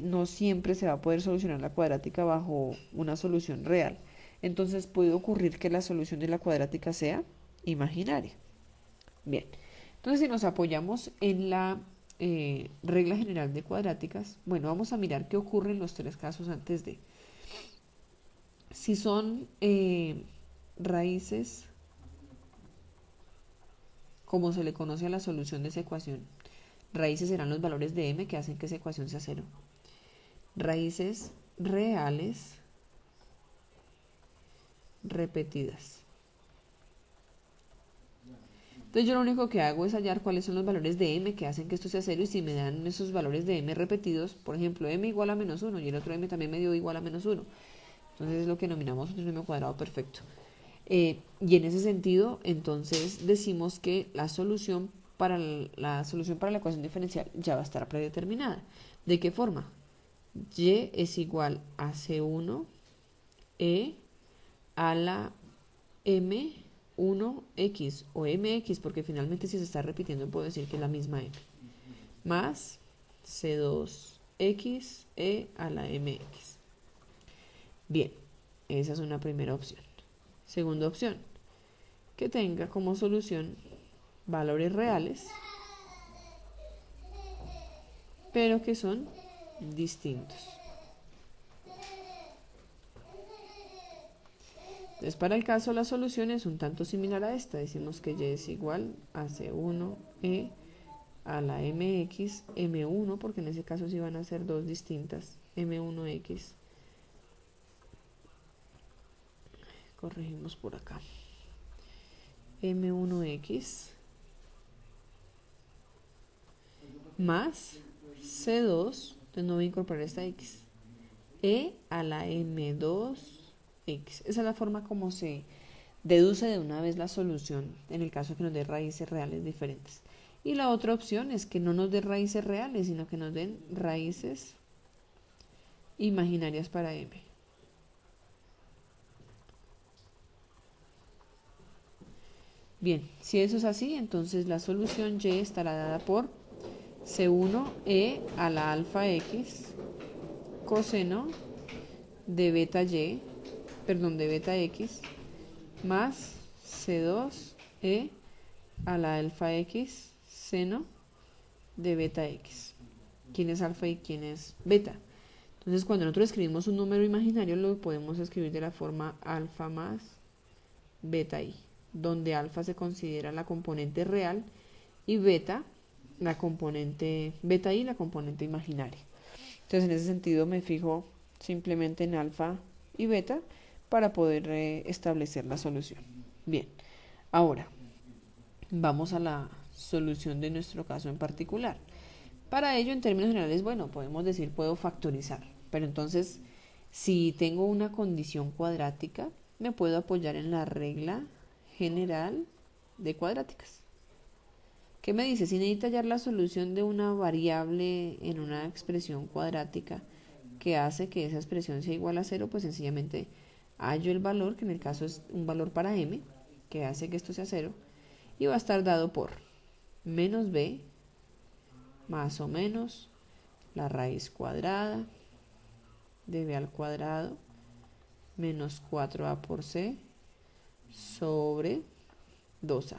no siempre se va a poder solucionar la cuadrática bajo una solución real. Entonces puede ocurrir que la solución de la cuadrática sea imaginaria. Bien, entonces si nos apoyamos en la regla general de cuadráticas, bueno, vamos a mirar qué ocurre en los tres casos antes de. Si son raíces, como se le conoce a la solución de esa ecuación, raíces serán los valores de m que hacen que esa ecuación sea cero. Raíces reales repetidas. Entonces yo lo único que hago es hallar cuáles son los valores de m que hacen que esto sea cero, y si me dan esos valores de m repetidos, por ejemplo, m igual a menos 1 y el otro m también me dio igual a menos 1. Entonces es lo que denominamos un trinomio cuadrado perfecto. Y en ese sentido, entonces decimos que la solución para la ecuación diferencial ya va a estar predeterminada. ¿De qué forma? Y es igual a C1 E a la M1X o MX, porque finalmente si se está repitiendo puedo decir que es la misma M, más C2X E a la MX. Bien, esa es una primera opción. Segunda opción, que tenga como solución valores reales, pero que son distintos. Entonces, para el caso, la solución es un tanto similar a esta. Decimos que y es igual a C1E a la MX, M1, porque en ese caso sí van a ser dos distintas, M1X. Corregimos por acá. M1X más C2, entonces no voy a incorporar esta X, E a la M2X. Esa es la forma como se deduce de una vez la solución en el caso de que nos dé raíces reales diferentes. Y la otra opción es que no nos dé raíces reales, sino que nos den raíces imaginarias para m. Bien, si eso es así, entonces la solución y estará dada por C1e a la alfa x coseno de beta y, perdón, de beta x, más C2e a la alfa x seno de beta x. ¿Quién es alfa y quién es beta? Entonces, cuando nosotros escribimos un número imaginario, lo podemos escribir de la forma alfa más beta i, donde alfa se considera la componente real y beta la componente beta i, la componente imaginaria. Entonces, en ese sentido me fijo simplemente en alfa y beta para poder establecer la solución. Bien, ahora vamos a la solución de nuestro caso en particular. Para ello, en términos generales, bueno, podemos decir puedo factorizar, pero entonces si tengo una condición cuadrática, me puedo apoyar en la regla general de cuadráticas. ¿Qué me dice? Si necesito hallar la solución de una variable en una expresión cuadrática que hace que esa expresión sea igual a 0, pues sencillamente hallo el valor, que en el caso es un valor para m, que hace que esto sea 0, y va a estar dado por menos b más o menos la raíz cuadrada de b al cuadrado menos 4a por c sobre 2a.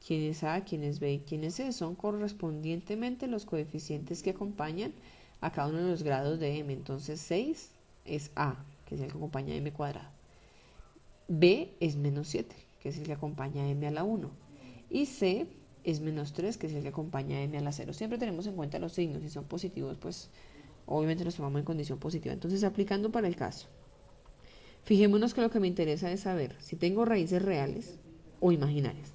¿Quién es a, quién es b y quién es c? Son correspondientemente los coeficientes que acompañan a cada uno de los grados de m. Entonces 6 es a, que es el que acompaña a m cuadrado. B es menos 7, que es el que acompaña a m a la 1. Y C es menos 3, que es el que acompaña a m a la 0. Siempre tenemos en cuenta los signos. Si son positivos, pues obviamente los tomamos en condición positiva. Entonces, aplicando para el caso. Fijémonos que lo que me interesa es saber si tengo raíces reales o imaginarias.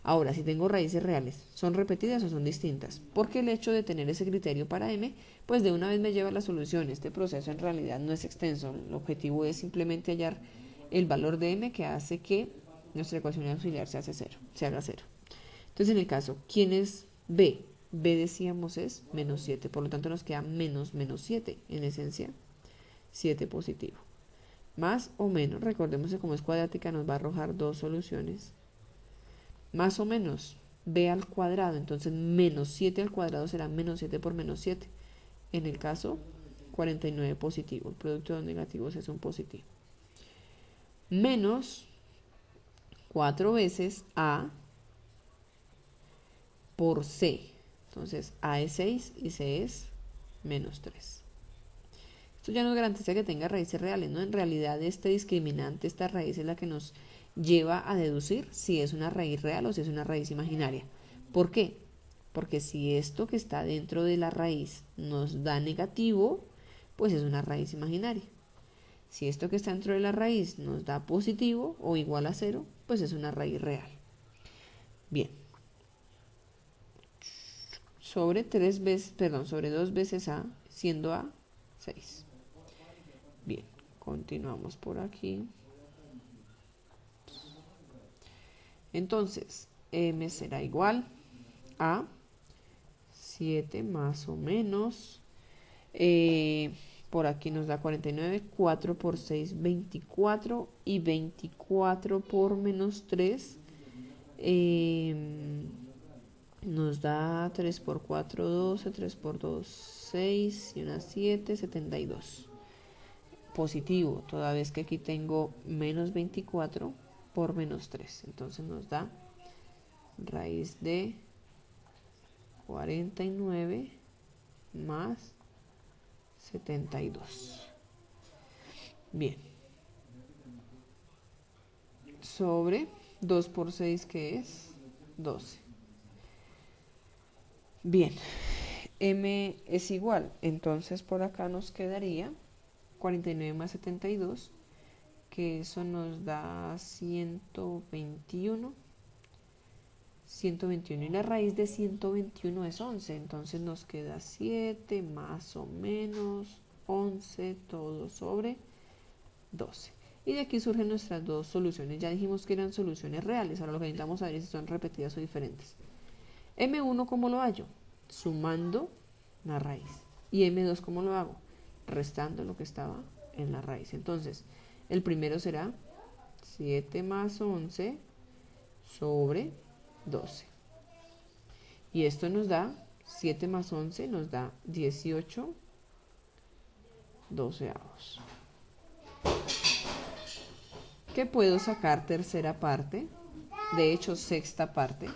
Ahora, si tengo raíces reales, ¿son repetidas o son distintas? Porque el hecho de tener ese criterio para m, pues de una vez me lleva a la solución. Este proceso en realidad no es extenso. El objetivo es simplemente hallar el valor de m que hace que nuestra ecuación auxiliar se haga 0. Entonces, en el caso, ¿quién es b? B decíamos es menos 7, por lo tanto nos queda menos 7, en esencia 7 positivo. Más o menos, recordemos que como es cuadrática nos va a arrojar dos soluciones. Más o menos b al cuadrado, entonces menos 7 al cuadrado será menos 7 por menos 7. En el caso, 49 positivo, el producto de los negativos es un positivo. Menos 4 veces a por c. Entonces a es 6 y c es menos 3. Esto ya nos garantiza que tenga raíces reales, ¿no? En realidad este discriminante, esta raíz es la que nos lleva a deducir si es una raíz real o si es una raíz imaginaria. ¿Por qué? Porque si esto que está dentro de la raíz nos da negativo, pues es una raíz imaginaria. Si esto que está dentro de la raíz nos da positivo o igual a 0, pues es una raíz real. Bien. Sobre 2 veces a, siendo a 6. Bien, continuamos por aquí. Entonces, m será igual a 7 más o menos. Por aquí nos da 49, 4 por 6, 24 y 24 por menos 3 nos da 3 por 4, 12, 3 por 2, 6 y una 7, 72. Positivo, toda vez que aquí tengo menos 24 por menos 3. Entonces nos da raíz de 49 más 72. Bien. Sobre 2 por 6, que es 12. Bien. M es igual. Entonces por acá nos quedaría 49 más 72, que eso nos da 121. 121 y la raíz de 121 es 11, entonces nos queda 7 más o menos 11 todo sobre 12. Y de aquí surgen nuestras dos soluciones. Ya dijimos que eran soluciones reales, ahora lo que necesitamos saber es si son repetidas o diferentes. M1, ¿cómo lo hallo? Sumando la raíz. Y M2, ¿cómo lo hago? Restando lo que estaba en la raíz. Entonces, el primero será 7 más 11 sobre 12. Y esto nos da 7 más 11, nos da 18 doceavos. ¿Qué puedo sacar tercera parte? De hecho, sexta parte.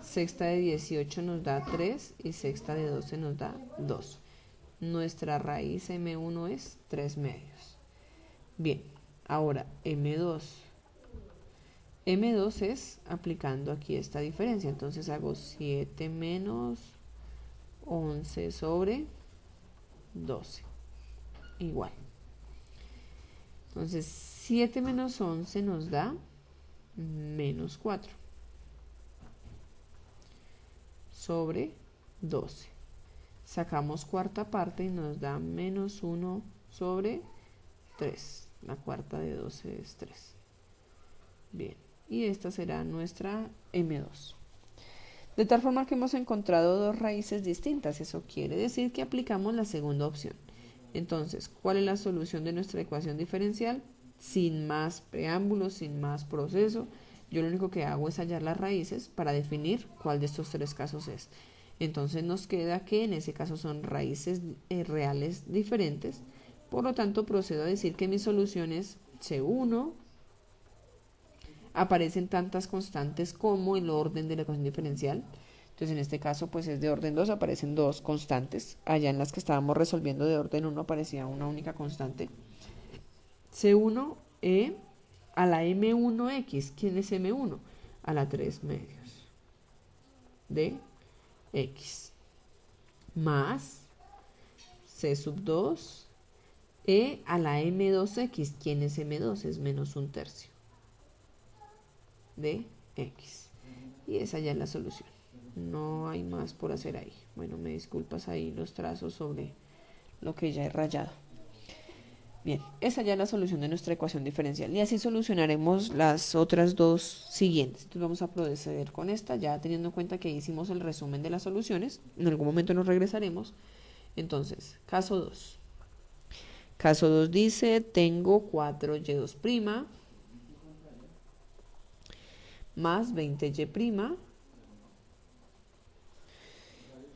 Sexta de 18 nos da 3 y sexta de 12 nos da 2. Nuestra raíz M1 es 3 medios. Bien, ahora M2. M2 es aplicando aquí esta diferencia. Entonces hago 7 menos 11 sobre 12. Igual. Entonces 7 menos 11 nos da menos 4 sobre 12. Sacamos cuarta parte y nos da menos 1 sobre 3. La cuarta de 12 es 3. Bien, y esta será nuestra M2. De tal forma que hemos encontrado dos raíces distintas. Eso quiere decir que aplicamos la segunda opción. Entonces, ¿cuál es la solución de nuestra ecuación diferencial? Sin más preámbulos, sin más proceso, Yo lo único que hago es hallar las raíces para definir cuál de estos tres casos es. Entonces nos queda que en ese caso son raíces reales diferentes. Por lo tanto, procedo a decir que mis soluciones C1 aparecen tantas constantes como el orden de la ecuación diferencial. Entonces en este caso pues es de orden 2, aparecen dos constantes. Allá en las que estábamos resolviendo de orden 1 aparecía una única constante. C1E a la M1X. ¿Quién es M1? A la 3 medios de X. Más C sub 2 E a la M2X. ¿Quién es M2? Es menos un tercio de X. Y esa ya es la solución. No hay más por hacer ahí. Bueno, me disculpas ahí los trazos sobre lo que ya he rayado. Bien, esa ya es la solución de nuestra ecuación diferencial. Y así solucionaremos las otras dos siguientes. Entonces vamos a proceder con esta, ya teniendo en cuenta que hicimos el resumen de las soluciones. En algún momento nos regresaremos. Entonces, caso 2. Caso 2 dice, tengo 4y2' más 20y'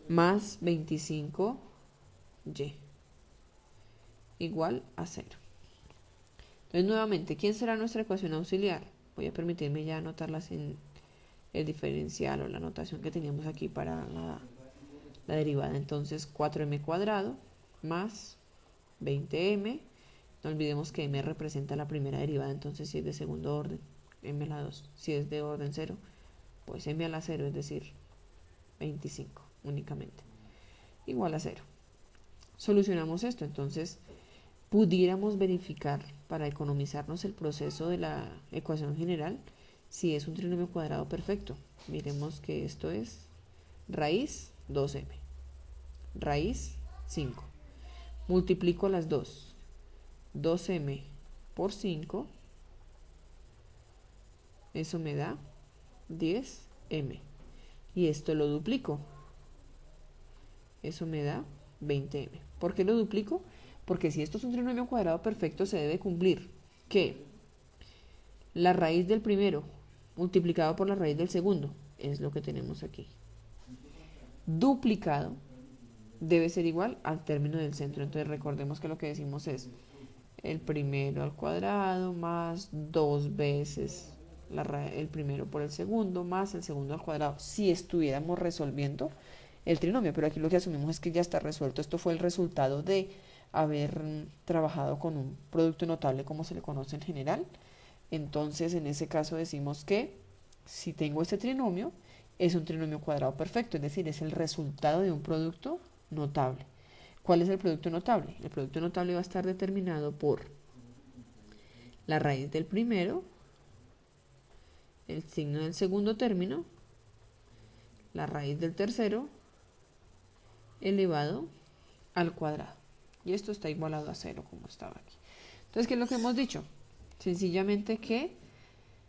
más 25y igual a 0. Entonces, nuevamente, ¿quién será nuestra ecuación auxiliar? Voy a permitirme ya anotarla sin el diferencial o la notación que teníamos aquí para la derivada. Entonces, 4m cuadrado más 20m. No olvidemos que m representa la primera derivada, entonces si es de segundo orden, m a la 2. Si es de orden 0, pues m a la 0, es decir, 25 únicamente, igual a 0. Solucionamos esto, entonces pudiéramos verificar para economizarnos el proceso de la ecuación general si es un trinomio cuadrado perfecto. Miremos que esto es raíz 2m, raíz 5. Multiplico las dos. 2m por 5, eso me da 10m. Y esto lo duplico. Eso me da 20m. ¿Por qué lo duplico? Porque si esto es un trinomio cuadrado perfecto, se debe cumplir que la raíz del primero multiplicado por la raíz del segundo es lo que tenemos aquí. Duplicado debe ser igual al término del centro. Entonces recordemos que lo que decimos es el primero al cuadrado más 2 veces el primero por el segundo más el segundo al cuadrado, si estuviéramos resolviendo el trinomio, pero aquí lo que asumimos es que ya está resuelto. Esto fue el resultado de haber trabajado con un producto notable como se le conoce en general. Entonces en ese caso decimos que si tengo este trinomio es un trinomio cuadrado perfecto, es decir, es el resultado de un producto notable. ¿Cuál es el producto notable? El producto notable va a estar determinado por la raíz del primero, el signo del segundo término, la raíz del tercero, elevado al cuadrado. Y esto está igualado a 0, como estaba aquí. Entonces, ¿qué es lo que hemos dicho? Sencillamente que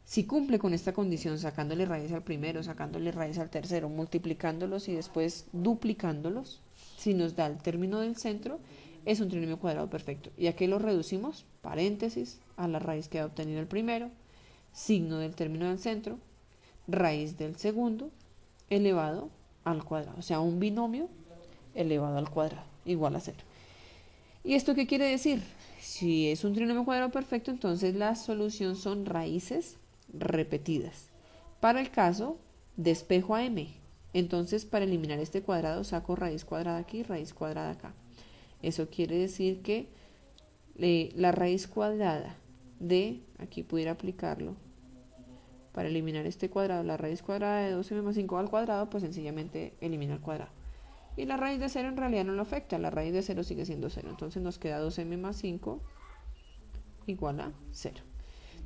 si cumple con esta condición, sacándole raíz al primero, sacándole raíz al tercero, multiplicándolos y después duplicándolos, si nos da el término del centro, es un trinomio cuadrado perfecto. ¿Y a qué lo reducimos? Paréntesis, a la raíz que ha obtenido el primero, signo del término del centro, raíz del segundo, elevado al cuadrado. O sea, un binomio elevado al cuadrado, igual a 0. ¿Y esto qué quiere decir? Si es un trinomio cuadrado perfecto, entonces la solución son raíces repetidas. Para el caso, despejo a m. Entonces, para eliminar este cuadrado, saco raíz cuadrada aquí, raíz cuadrada acá. Eso quiere decir que la raíz cuadrada de, aquí pudiera aplicarlo, para eliminar este cuadrado, la raíz cuadrada de 2m más 5 al cuadrado, pues sencillamente elimina el cuadrado. Y la raíz de 0 en realidad no lo afecta, la raíz de 0 sigue siendo 0. Entonces nos queda 2m más 5 igual a 0.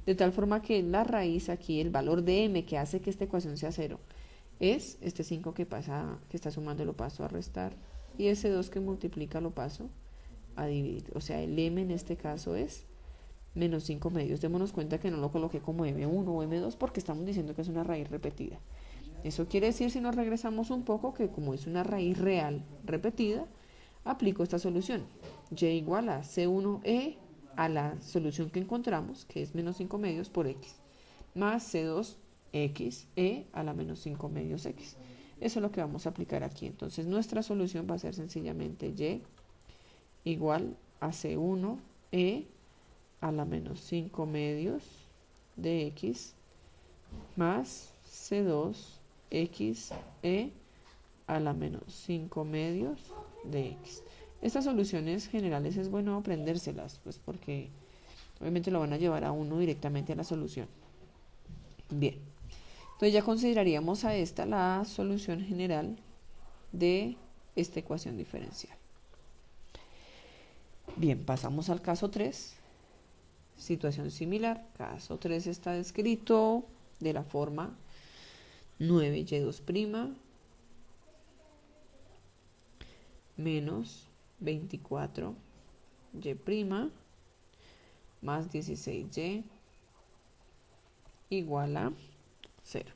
De tal forma que la raíz aquí, el valor de m que hace que esta ecuación sea 0, es este 5 que está sumando, lo paso a restar, y ese 2 que multiplica lo paso a dividir. O sea, el m en este caso es menos 5 medios. Démonos cuenta que no lo coloqué como m1 o m2 porque estamos diciendo que es una raíz repetida. Eso quiere decir, si nos regresamos un poco, que como es una raíz real repetida, aplico esta solución. Y igual a C1e a la solución que encontramos, que es menos 5 medios por x, más C2 x, a la menos 5 medios x. Eso es lo que vamos a aplicar aquí. Entonces nuestra solución va a ser sencillamente y igual a c1 a la menos 5 medios de x más c2 x a la menos 5 medios de x. Estas soluciones generales es bueno aprendérselas, pues porque obviamente lo van a llevar a uno directamente a la solución. Bien, entonces ya consideraríamos a esta la solución general de esta ecuación diferencial. Bien, pasamos al caso 3. Situación similar. Caso 3 está descrito de la forma 9y2' menos 24y' más 16y igual a 0.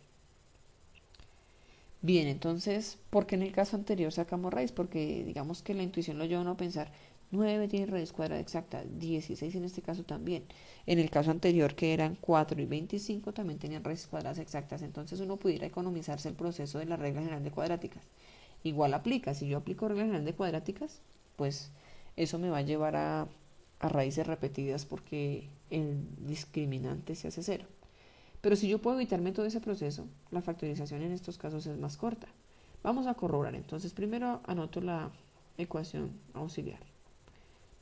Bien, entonces, ¿por qué en el caso anterior sacamos raíz? Porque digamos que la intuición lo lleva a uno a pensar, 9 tiene raíz cuadrada exacta, 16 en este caso también. En el caso anterior, que eran 4 y 25, también tenían raíces cuadradas exactas. Entonces uno pudiera economizarse el proceso de la regla general de cuadráticas. Igual aplica, si yo aplico regla general de cuadráticas, pues eso me va a llevar a raíces repetidas porque el discriminante se hace 0. Pero si yo puedo evitarme todo ese proceso, la factorización en estos casos es más corta. Vamos a corroborar. Entonces, primero anoto la ecuación auxiliar.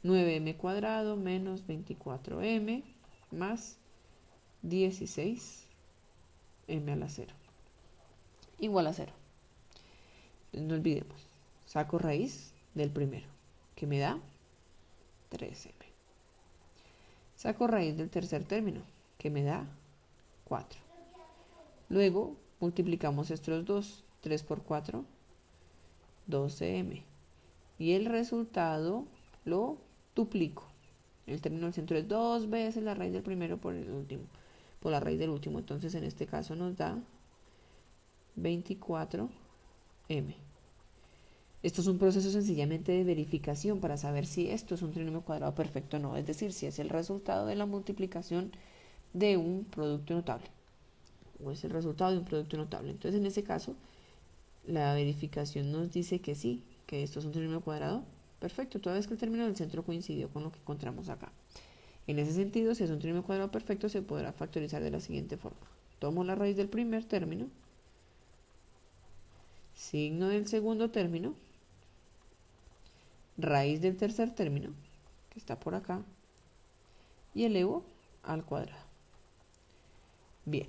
9m cuadrado menos 24m más 16m a la 0 igual a 0. No olvidemos, saco raíz del primero, que me da 3m. Saco raíz del tercer término, que me da 4. Luego multiplicamos estos dos, 3 por 4, 12m. Y el resultado lo duplico. El término del centro es 2 veces la raíz del primero por el último, por la raíz del último. Entonces en este caso nos da 24m. Esto es un proceso sencillamente de verificación para saber si esto es un trinomio cuadrado perfecto o no. Es decir, si es el resultado de la multiplicación de un producto notable. O es el resultado de un producto notable. Entonces en ese caso, la verificación nos dice que sí, que esto es un trinomio cuadrado perfecto, toda vez que el término del centro coincidió con lo que encontramos acá. En ese sentido, si es un trinomio cuadrado perfecto, se podrá factorizar de la siguiente forma. Tomo la raíz del primer término, signo del segundo término, raíz del tercer término, que está por acá, y elevo al cuadrado. Bien.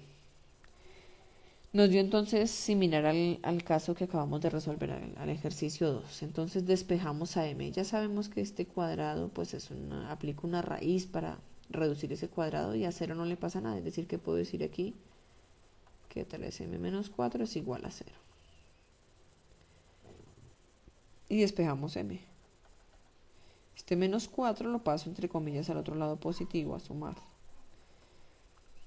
Nos dio entonces similar al caso que acabamos de resolver, al ejercicio 2. Entonces despejamos a m. Ya sabemos que este cuadrado pues aplica una raíz para reducir ese cuadrado y a 0 no le pasa nada. Es decir, que puedo decir aquí que 3m menos 4 es igual a 0. Y despejamos m. Este menos 4 lo paso entre comillas al otro lado positivo a sumar.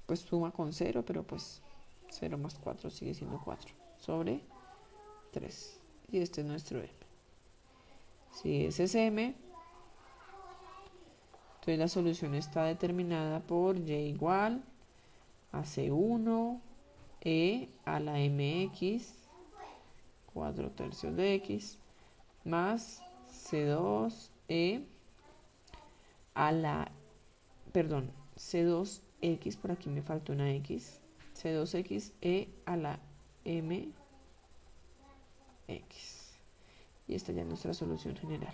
Pues suma con 0, pero pues 0 más 4 sigue siendo 4 sobre 3. Y este es nuestro m. Si ese es m, entonces la solución está determinada por y igual a c1 a la mx, 4 tercios de x, más c2 a la, perdón, c2x, por aquí me falta una x, c2x a la mx. Y esta ya es nuestra solución general,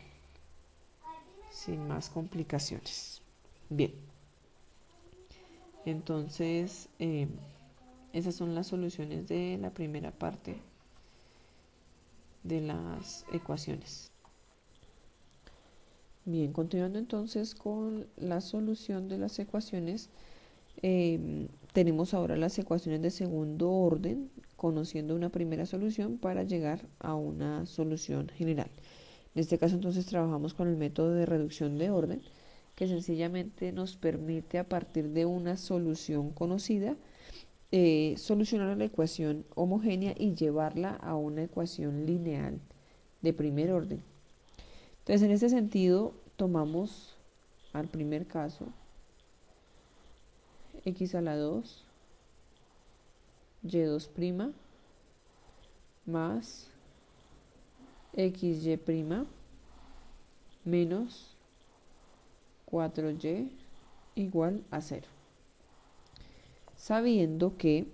sin más complicaciones. Bien, entonces esas son las soluciones de la primera parte de las ecuaciones. Bien, continuando entonces con la solución de las ecuaciones, tenemos ahora las ecuaciones de segundo orden, conociendo una primera solución para llegar a una solución general. En este caso entonces trabajamos con el método de reducción de orden, que sencillamente nos permite a partir de una solución conocida, solucionar la ecuación homogénea y llevarla a una ecuación lineal de primer orden. Entonces en este sentido tomamos al primer caso x a la 2 y2' más xy' menos 4y igual a 0. Sabiendo que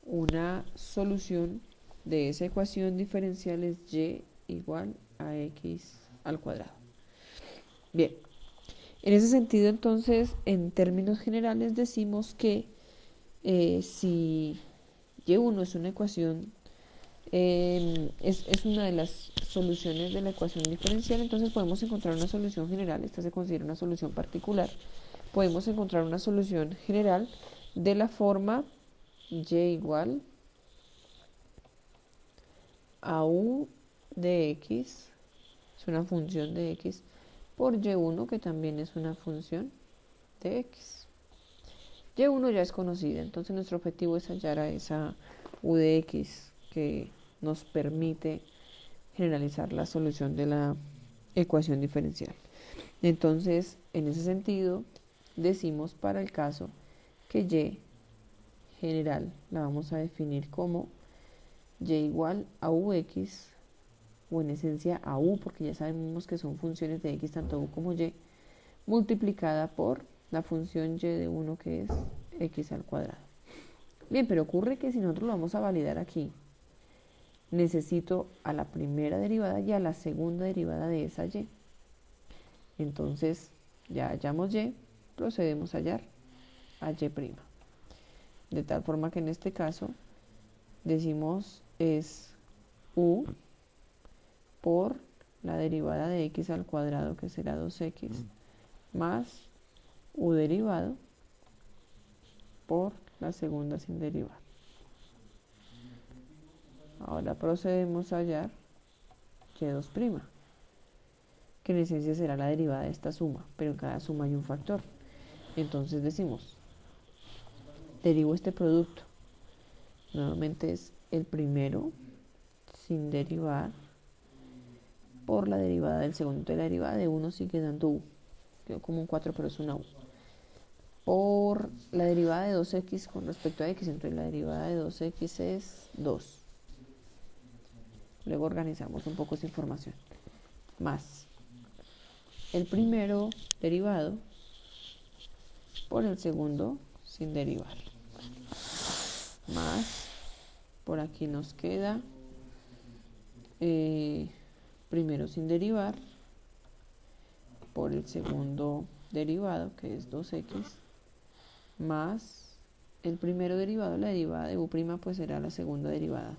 una solución de esa ecuación diferencial es y igual a x al cuadrado. Bien, en ese sentido entonces, en términos generales decimos que si y1 es una ecuación, es una de las soluciones de la ecuación diferencial, entonces podemos encontrar una solución general. Esta se considera una solución particular. Podemos encontrar una solución general de la forma y igual a u de x, es una función de x, por y1, que también es una función de x. y1 ya es conocida, entonces nuestro objetivo es hallar a esa u de x que nos permite generalizar la solución de la ecuación diferencial. Entonces, en ese sentido, decimos para el caso que y general la vamos a definir como y igual a ux, o en esencia a u, porque ya sabemos que son funciones de x, tanto u como y, multiplicada por la función y de 1, que es x al cuadrado. Bien, pero ocurre que si nosotros lo vamos a validar aquí, necesito a la primera derivada y a la segunda derivada de esa y. Entonces, ya hallamos y, procedemos a hallar a y'. De tal forma que en este caso decimos es u por la derivada de x al cuadrado, que será 2x, más u derivado por la segunda sin derivar. Ahora procedemos a hallar y2', que en esencia será la derivada de esta suma, pero en cada suma hay un factor. Entonces decimos, derivo este producto. Nuevamente es el primero sin derivar por la derivada del segundo. Entonces la derivada de 1 sigue dando u. Quedó como un 4, pero es una u. Por la derivada de 2x con respecto a x. Entonces la derivada de 2x es 2. Luego organizamos un poco esa información. Más el primero derivado por el segundo sin derivar. Más, por aquí nos queda primero sin derivar por el segundo derivado, que es 2x, más el primero derivado, la derivada de u', pues será la segunda derivada,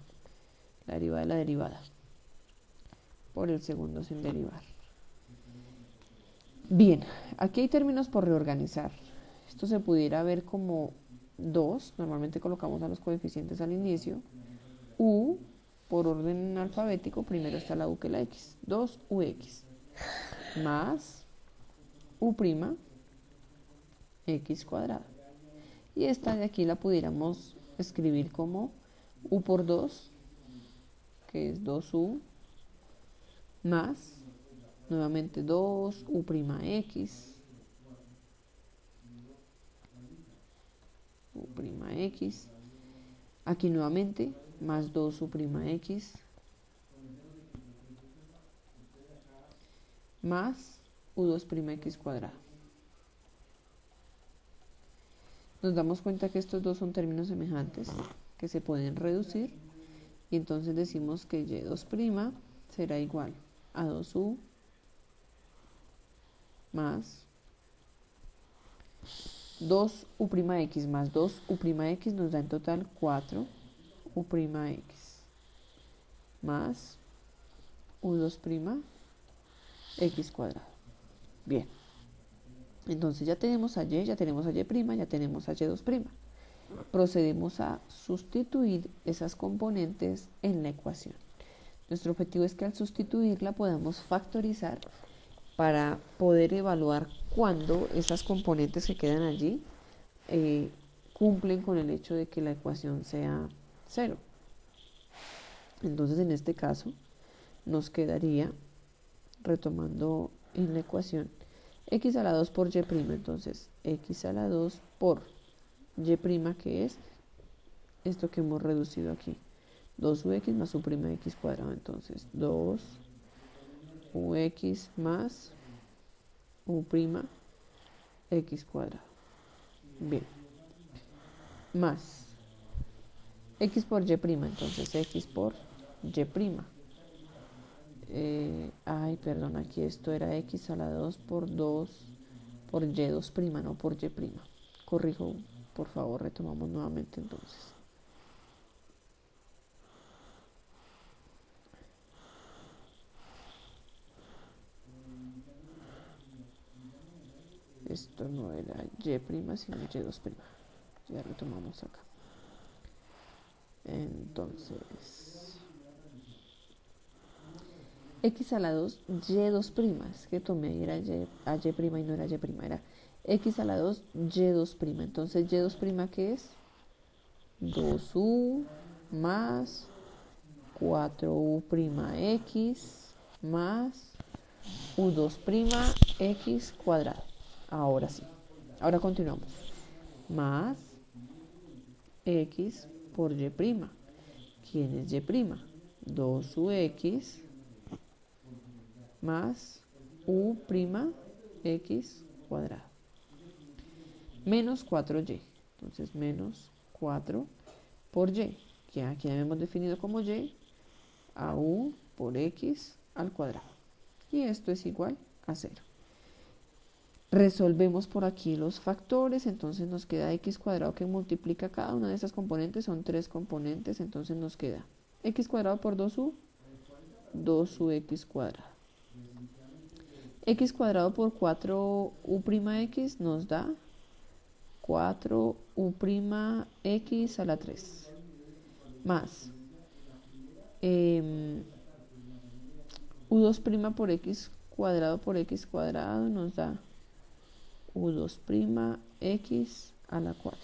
la derivada de la derivada, por el segundo sin derivar. Bien, aquí hay términos por reorganizar. Esto se pudiera ver como 2, normalmente colocamos a los coeficientes al inicio. U, por orden alfabético, primero está la u que la x, 2ux, más u', x cuadrado. Y esta de aquí la pudiéramos escribir como u por 2, que es 2u, más, nuevamente 2u', u', aquí nuevamente más 2u', más u2', cuadrado. Nos damos cuenta que estos dos son términos semejantes que se pueden reducir, y entonces decimos que y2' será igual a 2u más 2u', más 2u', nos da en total 4u', más u2', x cuadrado. Bien, entonces ya tenemos a y, ya tenemos a y', ya tenemos a y2'. Procedemos a sustituir esas componentes en la ecuación. Nuestro objetivo es que al sustituirla podamos factorizar para poder evaluar cuándo esas componentes que quedan allí cumplen con el hecho de que la ecuación sea 0. Entonces en este caso nos quedaría, retomando en la ecuación, x a la 2 por y', entonces x a la 2 por y' que es esto que hemos reducido aquí. 2ux más u' x cuadrado. Entonces 2ux más u' x cuadrado. Bien. Más x por y'. Entonces x por y'. Ay, perdón, aquí esto era x a la 2 por 2 por y2', no por y'. Corrijo, por favor, retomamos nuevamente entonces. Esto no era y', sino y2'. Ya retomamos acá. Entonces, x a la 2, y2', que tomé ahí era a y' y no era y', era x a la 2, y2'. Entonces, y2', ¿qué es? 2u más 4u'(x) más u2'(x) cuadrado. Ahora sí. Ahora continuamos. Más x por y'. ¿Quién es y'? 2ux más u'(x) cuadrado. Menos 4y. Entonces, menos 4 por y, que aquí hemos definido como y, a u por x al cuadrado. Y esto es igual a 0. Resolvemos por aquí los factores, entonces nos queda x cuadrado que multiplica cada una de estas componentes, son 3 componentes, entonces nos queda x cuadrado por 2u, 2ux cuadrado. X cuadrado por 4u'(x) nos da 4u'(x) a la 3. Más u2' por x cuadrado nos da u2'(x) a la 4.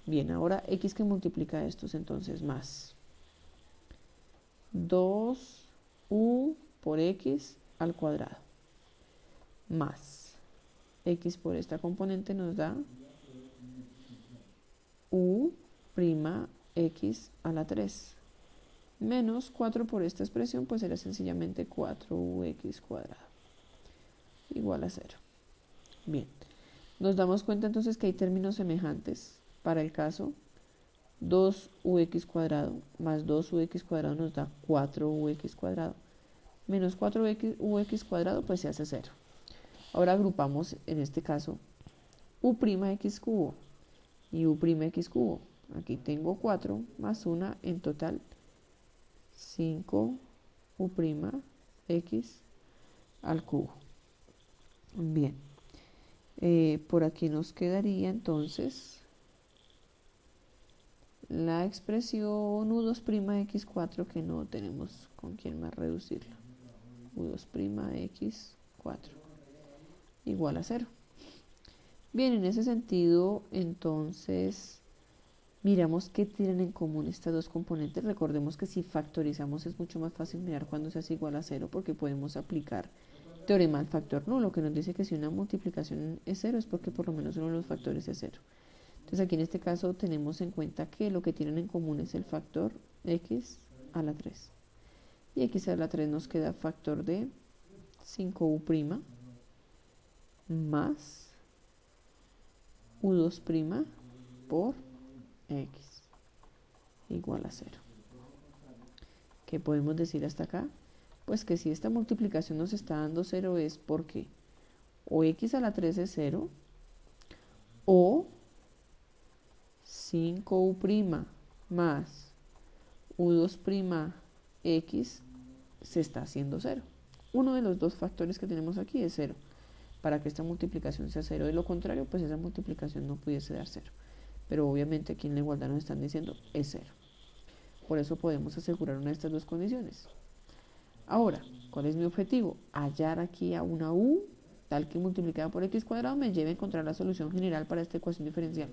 Bien, ahora x que multiplica estos, entonces más 2u por x al cuadrado más x por esta componente nos da u'(x) a la 3 menos 4 por esta expresión, pues será sencillamente 4ux cuadrado igual a 0. Bien, nos damos cuenta entonces que hay términos semejantes. Para el caso 2ux cuadrado más 2ux cuadrado nos da 4ux cuadrado menos 4ux cuadrado, pues se hace 0. Ahora agrupamos en este caso u'x cubo y u'x cubo. Aquí tengo 4 más 1, en total 5 u'x al cubo. Bien, por aquí nos quedaría entonces la expresión u2'x4, que no tenemos con quién más reducirla. u2'x4 igual a 0. Bien, en ese sentido, entonces, miramos qué tienen en común estas dos componentes. Recordemos que si factorizamos es mucho más fácil mirar cuando se hace igual a 0, porque podemos aplicar teorema del factor nulo, que nos dice que si una multiplicación es 0 es porque por lo menos uno de los factores es 0. Entonces aquí en este caso tenemos en cuenta que lo que tienen en común es el factor x a la 3. Y x a la 3 nos queda factor de 5u' más u2' por x igual a 0. ¿Qué podemos decir hasta acá? Pues que si esta multiplicación nos está dando 0 es porque o x a la 3 es 0 o 5u' más u2'x se está haciendo 0. Uno de los dos factores que tenemos aquí es 0 para que esta multiplicación sea 0. De lo contrario, pues esa multiplicación no pudiese dar 0. Pero obviamente aquí en la igualdad nos están diciendo es 0. Por eso podemos asegurar una de estas dos condiciones. Ahora, ¿cuál es mi objetivo? Hallar aquí a una u tal que multiplicada por x cuadrado me lleve a encontrar la solución general para esta ecuación diferencial.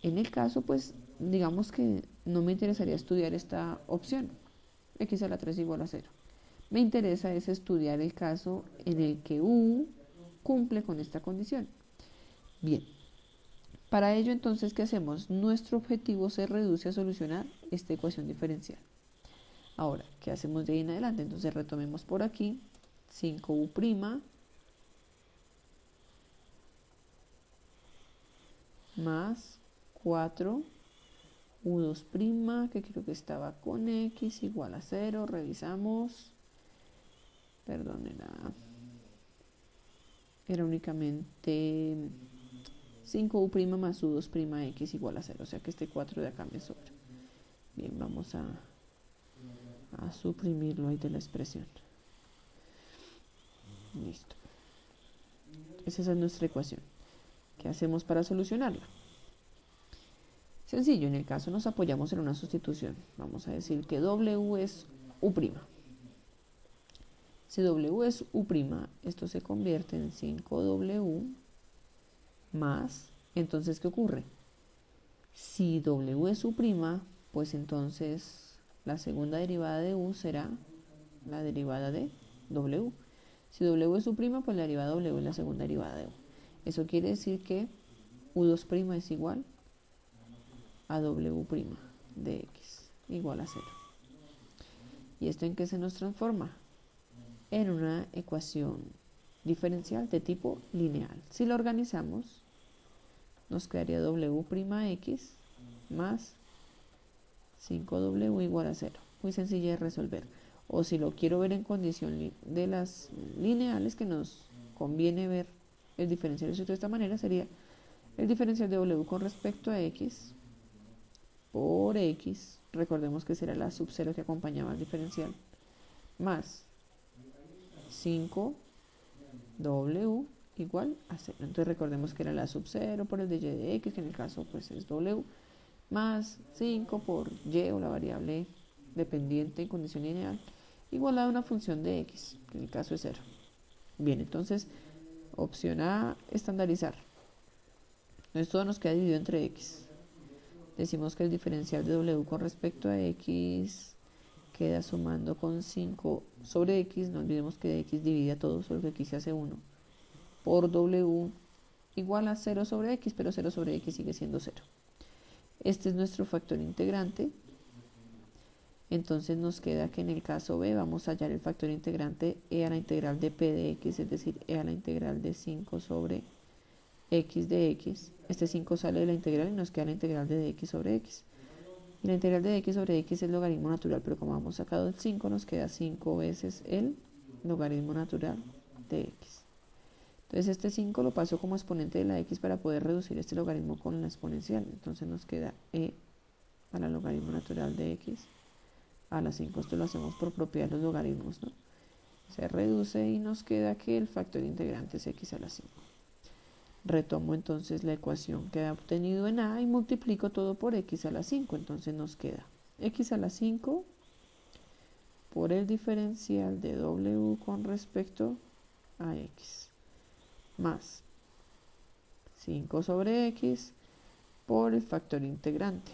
En el caso, pues, digamos que no me interesaría estudiar esta opción, x a la 3 igual a 0. Me interesa es estudiar el caso en el que u cumple con esta condición. Bien, Para ello, entonces, ¿qué hacemos? Nuestro objetivo se reduce a solucionar esta ecuación diferencial. Ahora, ¿qué hacemos de ahí en adelante? Entonces retomemos por aquí, 5u' más 4u2', que creo que estaba con x igual a 0, revisamos, perdón, era únicamente 5u' más u2'x igual a 0, o sea que este 4 de acá me sobra. Bien, vamos a suprimirlo ahí de la expresión. Listo. Esa es nuestra ecuación. ¿Qué hacemos para solucionarla? Sencillo, en el caso nos apoyamos en una sustitución. Vamos a decir que W es U'. Si W es U', esto se convierte en 5W más, entonces, ¿qué ocurre? Si W es U', pues entonces la segunda derivada de U será la derivada de W. Si W es U', pues la derivada de W es la segunda derivada de U. Eso quiere decir que U2' es igual a W' de X, igual a 0. ¿Y esto en qué se nos transforma? En una ecuación diferencial de tipo lineal. Si lo organizamos, nos quedaría W'(x) más 5W igual a 0. Muy sencilla de resolver. O si lo quiero ver en condición de las lineales, que nos conviene ver el diferencial de esta manera, sería el diferencial de W con respecto a X por X, recordemos que será la sub 0 que acompañaba al diferencial, más 5W igual a 0. Entonces recordemos que era la sub 0 por el de y de x, que en el caso pues es W, más 5 por y, o la variable dependiente en condición lineal, igual a una función de x, que en el caso es 0. Bien, entonces opción A, estandarizar. Entonces todo nos queda dividido entre x. Decimos que el diferencial de W con respecto a x queda sumando con 5 sobre x, no olvidemos que de x divide a todo, solo que aquí se hace 1, por W igual a 0 sobre x, pero 0 sobre x sigue siendo 0. Este es nuestro factor integrante. Entonces nos queda que en el caso B vamos a hallar el factor integrante e a la integral de p de x, es decir, e a la integral de 5 sobre x de x. Este 5 sale de la integral y nos queda la integral de dx sobre x. Y la integral de dx sobre x es el logaritmo natural, pero como hemos sacado el 5, nos queda 5 veces el logaritmo natural de x. Entonces este 5 lo paso como exponente de la x para poder reducir este logaritmo con la exponencial. Entonces nos queda e a la logaritmo natural de x a la 5. Esto lo hacemos por propiedad de los logaritmos, ¿no? Se reduce y nos queda que el factor integrante es x a la 5. Retomo entonces la ecuación que he obtenido en A y multiplico todo por x a la 5. Entonces nos queda x a la 5 por el diferencial de W con respecto a x, más 5 sobre x por el factor integrante,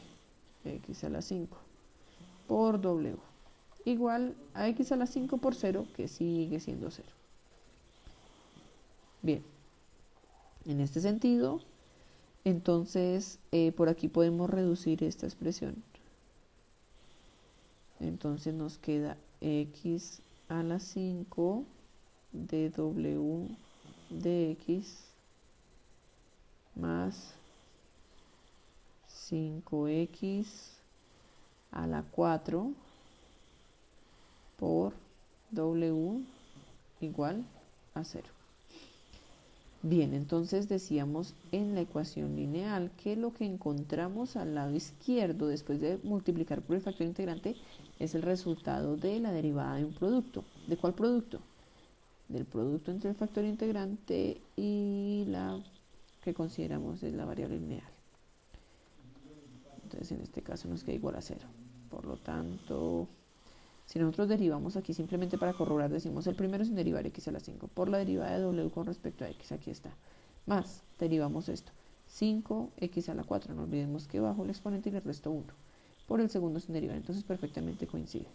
x a la 5, por W, igual a x a la 5 por 0, que sigue siendo 0. Bien, en este sentido, entonces por aquí podemos reducir esta expresión. Entonces nos queda x a la 5 de W de x más 5x a la 4 por W igual a 0. Bien, entonces decíamos en la ecuación lineal que lo que encontramos al lado izquierdo después de multiplicar por el factor integrante es el resultado de la derivada de un producto. ¿De cuál producto? Del producto entre el factor integrante y la que consideramos es la variable lineal. Entonces en este caso nos queda igual a 0. Por lo tanto, si nosotros derivamos aquí simplemente para corroborar, decimos el primero sin derivar x a la 5 por la derivada de W con respecto a x, aquí está, más, derivamos esto, 5x a la 4, no olvidemos que bajo el exponente y le resto 1, por el segundo sin derivar, entonces perfectamente coincide.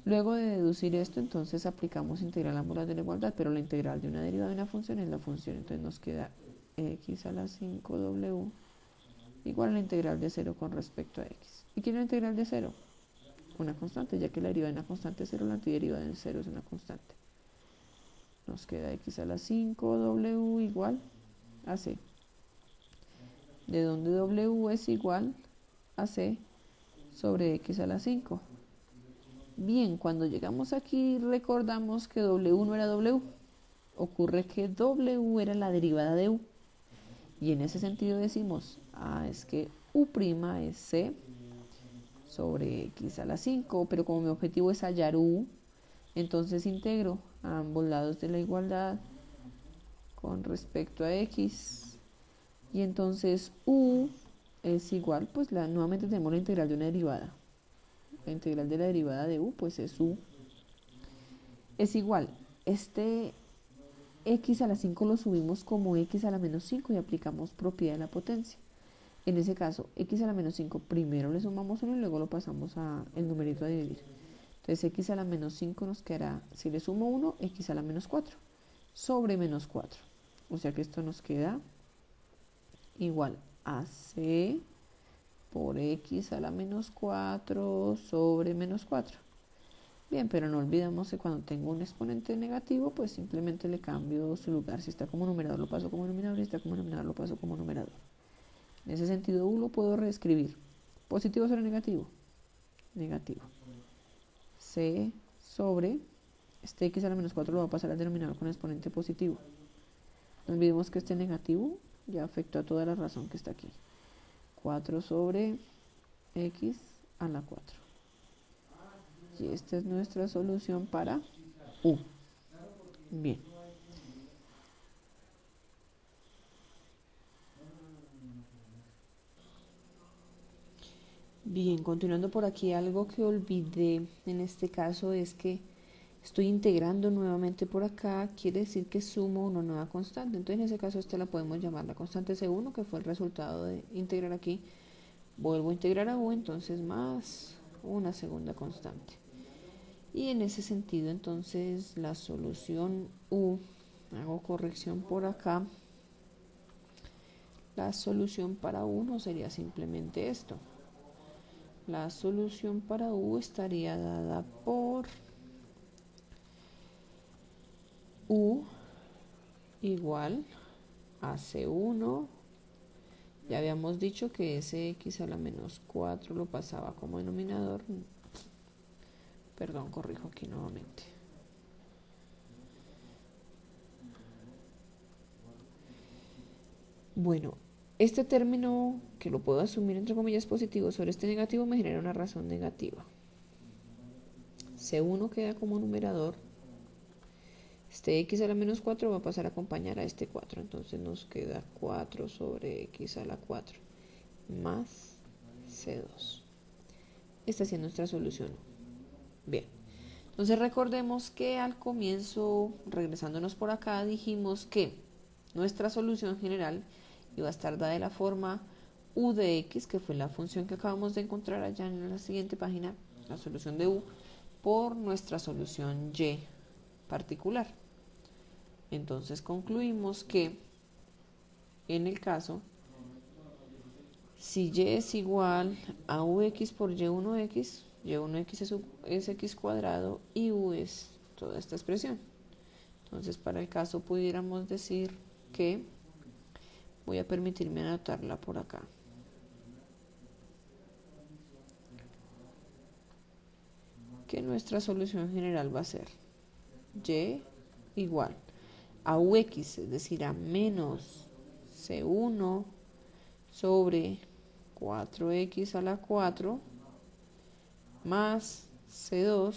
Luego de deducir esto, entonces aplicamos integral a ambos lados de la igualdad, pero la integral de una derivada de una función es la función, entonces nos queda x a la 5w igual a la integral de 0 con respecto a x. ¿Y qué es la integral de 0? Una constante, ya que la derivada de una constante es 0, la antiderivada de 0 es una constante. Nos queda x a la 5w igual a c, de donde w es igual a c sobre x a la 5. Bien, cuando llegamos aquí recordamos que w no era w. Ocurre que w era la derivada de u. Y en ese sentido decimos, es que u' es c sobre x a la 5, pero como mi objetivo es hallar u, entonces integro a ambos lados de la igualdad con respecto a x. Y entonces u es igual, pues nuevamente tenemos la integral de una derivada. La integral de la derivada de u, pues es u. Es igual, este x a la 5 lo subimos como x a la menos 5 y aplicamos propiedad de la potencia. En ese caso, x a la menos 5 primero le sumamos 1 y luego lo pasamos el numerito a dividir. Entonces x a la menos 5 nos quedará, si le sumo 1, x a la menos 4 sobre menos 4. O sea que esto nos queda igual a c por x a la menos 4 sobre menos 4. Bien, pero no olvidemos que cuando tengo un exponente negativo, pues simplemente le cambio su lugar. Si está como numerador, lo paso como denominador. Si está como denominador, lo paso como numerador. En ese sentido, u lo puedo reescribir. ¿Positivo sobre negativo? Negativo. C sobre, este x a la menos 4 lo va a pasar al denominador con exponente positivo. No olvidemos que este negativo ya afectó a toda la razón que está aquí. 4 sobre x a la 4. Y esta es nuestra solución para u. Bien. Bien, continuando por aquí, algo que olvidé en este caso es que estoy integrando nuevamente por acá, quiere decir que sumo una nueva constante. Entonces en ese caso esta la podemos llamar la constante C1, que fue el resultado de integrar aquí. Vuelvo a integrar a u, entonces más una segunda constante. Y en ese sentido entonces la solución u, hago corrección por acá, la solución para u no sería simplemente esto. La solución para u estaría dada por u igual a C1. Ya habíamos dicho que ese x a la menos 4 lo pasaba como denominador. Perdón, corrijo aquí nuevamente. Bueno, este término, que lo puedo asumir entre comillas positivo sobre este negativo, me genera una razón negativa. C1 queda como numerador. Este x a la menos 4 va a pasar a acompañar a este 4. Entonces nos queda 4 sobre x a la 4 más C2. Esta es nuestra solución. Bien. Entonces recordemos que al comienzo, regresándonos por acá, dijimos que nuestra solución general iba a estar dada de la forma u de x, que fue la función que acabamos de encontrar allá en la siguiente página, la solución de u, por nuestra solución y particular. Entonces concluimos que en el caso, si y es igual a ux por y1x, y1x es x cuadrado y u es toda esta expresión. Entonces para el caso pudiéramos decir que, voy a permitirme anotarla por acá, que nuestra solución general va a ser y igual a ux, es decir, a menos c1 sobre 4x a la 4 más c2,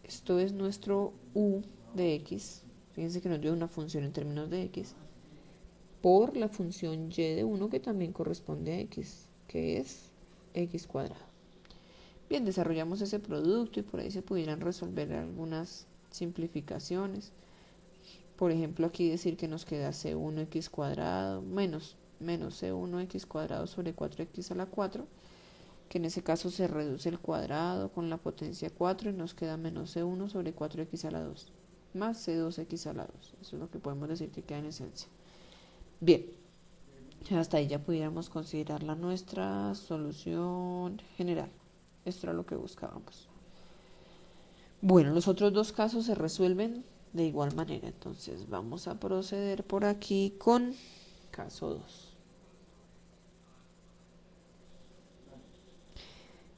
esto es nuestro u de x, fíjense que nos dio una función en términos de x, por la función y de 1 que también corresponde a x, que es x cuadrado. Bien, desarrollamos ese producto y por ahí se pudieran resolver algunas simplificaciones. Por ejemplo, aquí decir que nos queda c1x cuadrado menos c1x cuadrado sobre 4x a la 4, que en ese caso se reduce el cuadrado con la potencia 4 y nos queda menos c1 sobre 4x a la 2 más c2x a la 2. Eso es lo que podemos decir que queda en esencia. Bien, hasta ahí ya pudiéramos considerarla nuestra solución general. Esto era lo que buscábamos. Bueno, los otros dos casos se resuelven de igual manera. Entonces vamos a proceder por aquí con caso 2.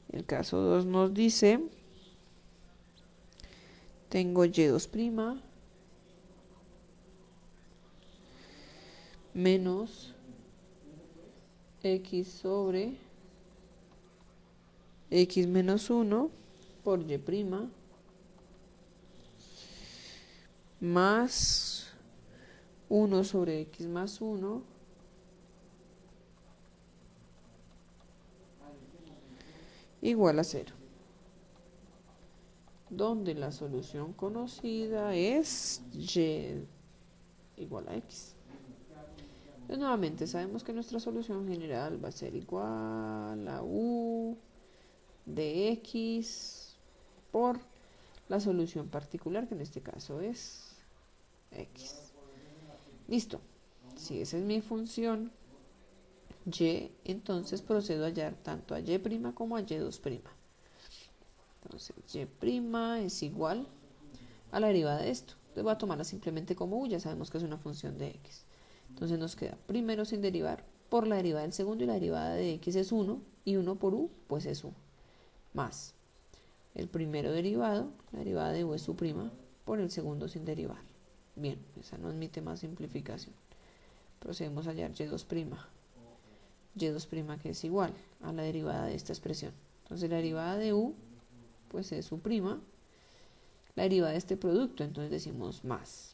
El caso 2 nos dice, tengo y2' menos x sobre x menos 1 por y' más 1 sobre x más 1 igual a 0, donde la solución conocida es y igual a x. Entonces, nuevamente sabemos que nuestra solución general va a ser igual a u de x por la solución particular, que en este caso es x. Listo. Si esa es mi función y, entonces procedo a hallar tanto a y' como a y2'. Entonces, y' es igual a la derivada de esto. Entonces voy a tomarla simplemente como u, ya sabemos que es una función de x. Entonces nos queda primero sin derivar por la derivada del segundo, y la derivada de x es 1, y 1 por u, pues es u, más el primero derivado, la derivada de u es u' por el segundo sin derivar. Bien, esa no es mi tema de simplificación. Procedemos a hallar y2', que es igual a la derivada de esta expresión. Entonces la derivada de u, pues es u', la derivada de este producto, entonces decimos más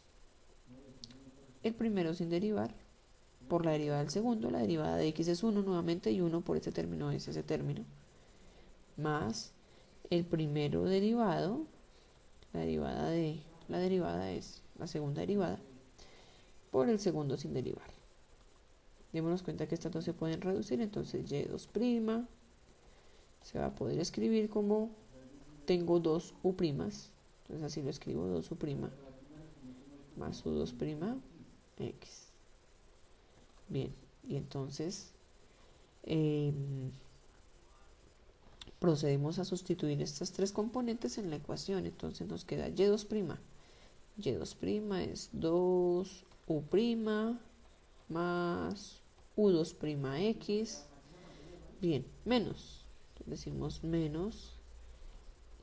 el primero sin derivar por la derivada del segundo, la derivada de x es 1 nuevamente, y 1 por este término es ese término, más el primero derivado, la derivada es la segunda derivada, por el segundo sin derivar. Démonos cuenta que estas dos se pueden reducir, entonces y2' se va a poder escribir como tengo dos u', entonces así lo escribo, 2u' más u2' x. Bien, y entonces procedemos a sustituir estas tres componentes en la ecuación. Entonces nos queda y2'. y2' es 2u' más u2'x. Bien, menos. Entonces decimos menos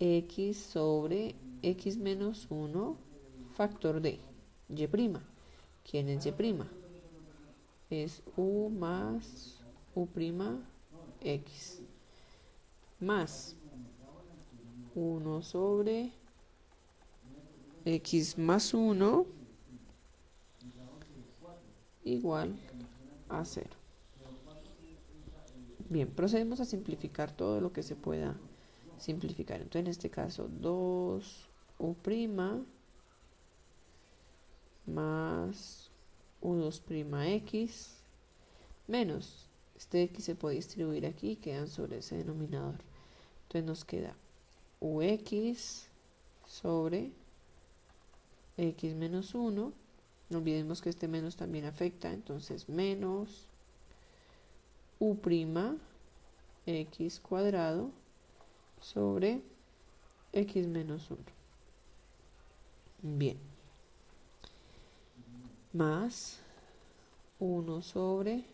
x sobre x menos 1 factor de y'. ¿Quién es y'? Es u más u'(x) más 1 sobre x más 1 igual a 0. Bien, procedemos a simplificar todo lo que se pueda simplificar. Entonces, en este caso, 2u' más u2'x menos, este x se puede distribuir aquí y quedan sobre ese denominador. Entonces nos queda ux sobre x menos 1. No olvidemos que este menos también afecta, entonces menos u'(x) cuadrado sobre x menos 1. Bien. Más 1 sobre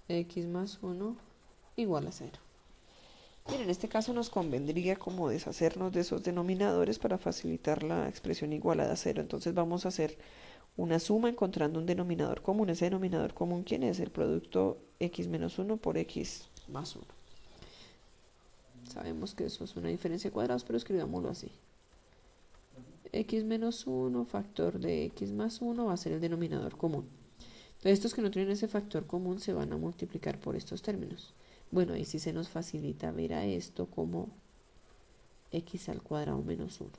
x más 1 igual a 0. Bien, en este caso nos convendría como deshacernos de esos denominadores para facilitar la expresión igualada a 0. Entonces vamos a hacer una suma encontrando un denominador común. Ese denominador común, ¿quién es? El producto x menos 1 por x más 1. Sabemos que eso es una diferencia de cuadrados, pero escribámoslo así. X menos 1 factor de x más 1 va a ser el denominador común. Entonces estos que no tienen ese factor común se van a multiplicar por estos términos. Bueno, ahí sí se nos facilita ver a esto como x al cuadrado menos 1.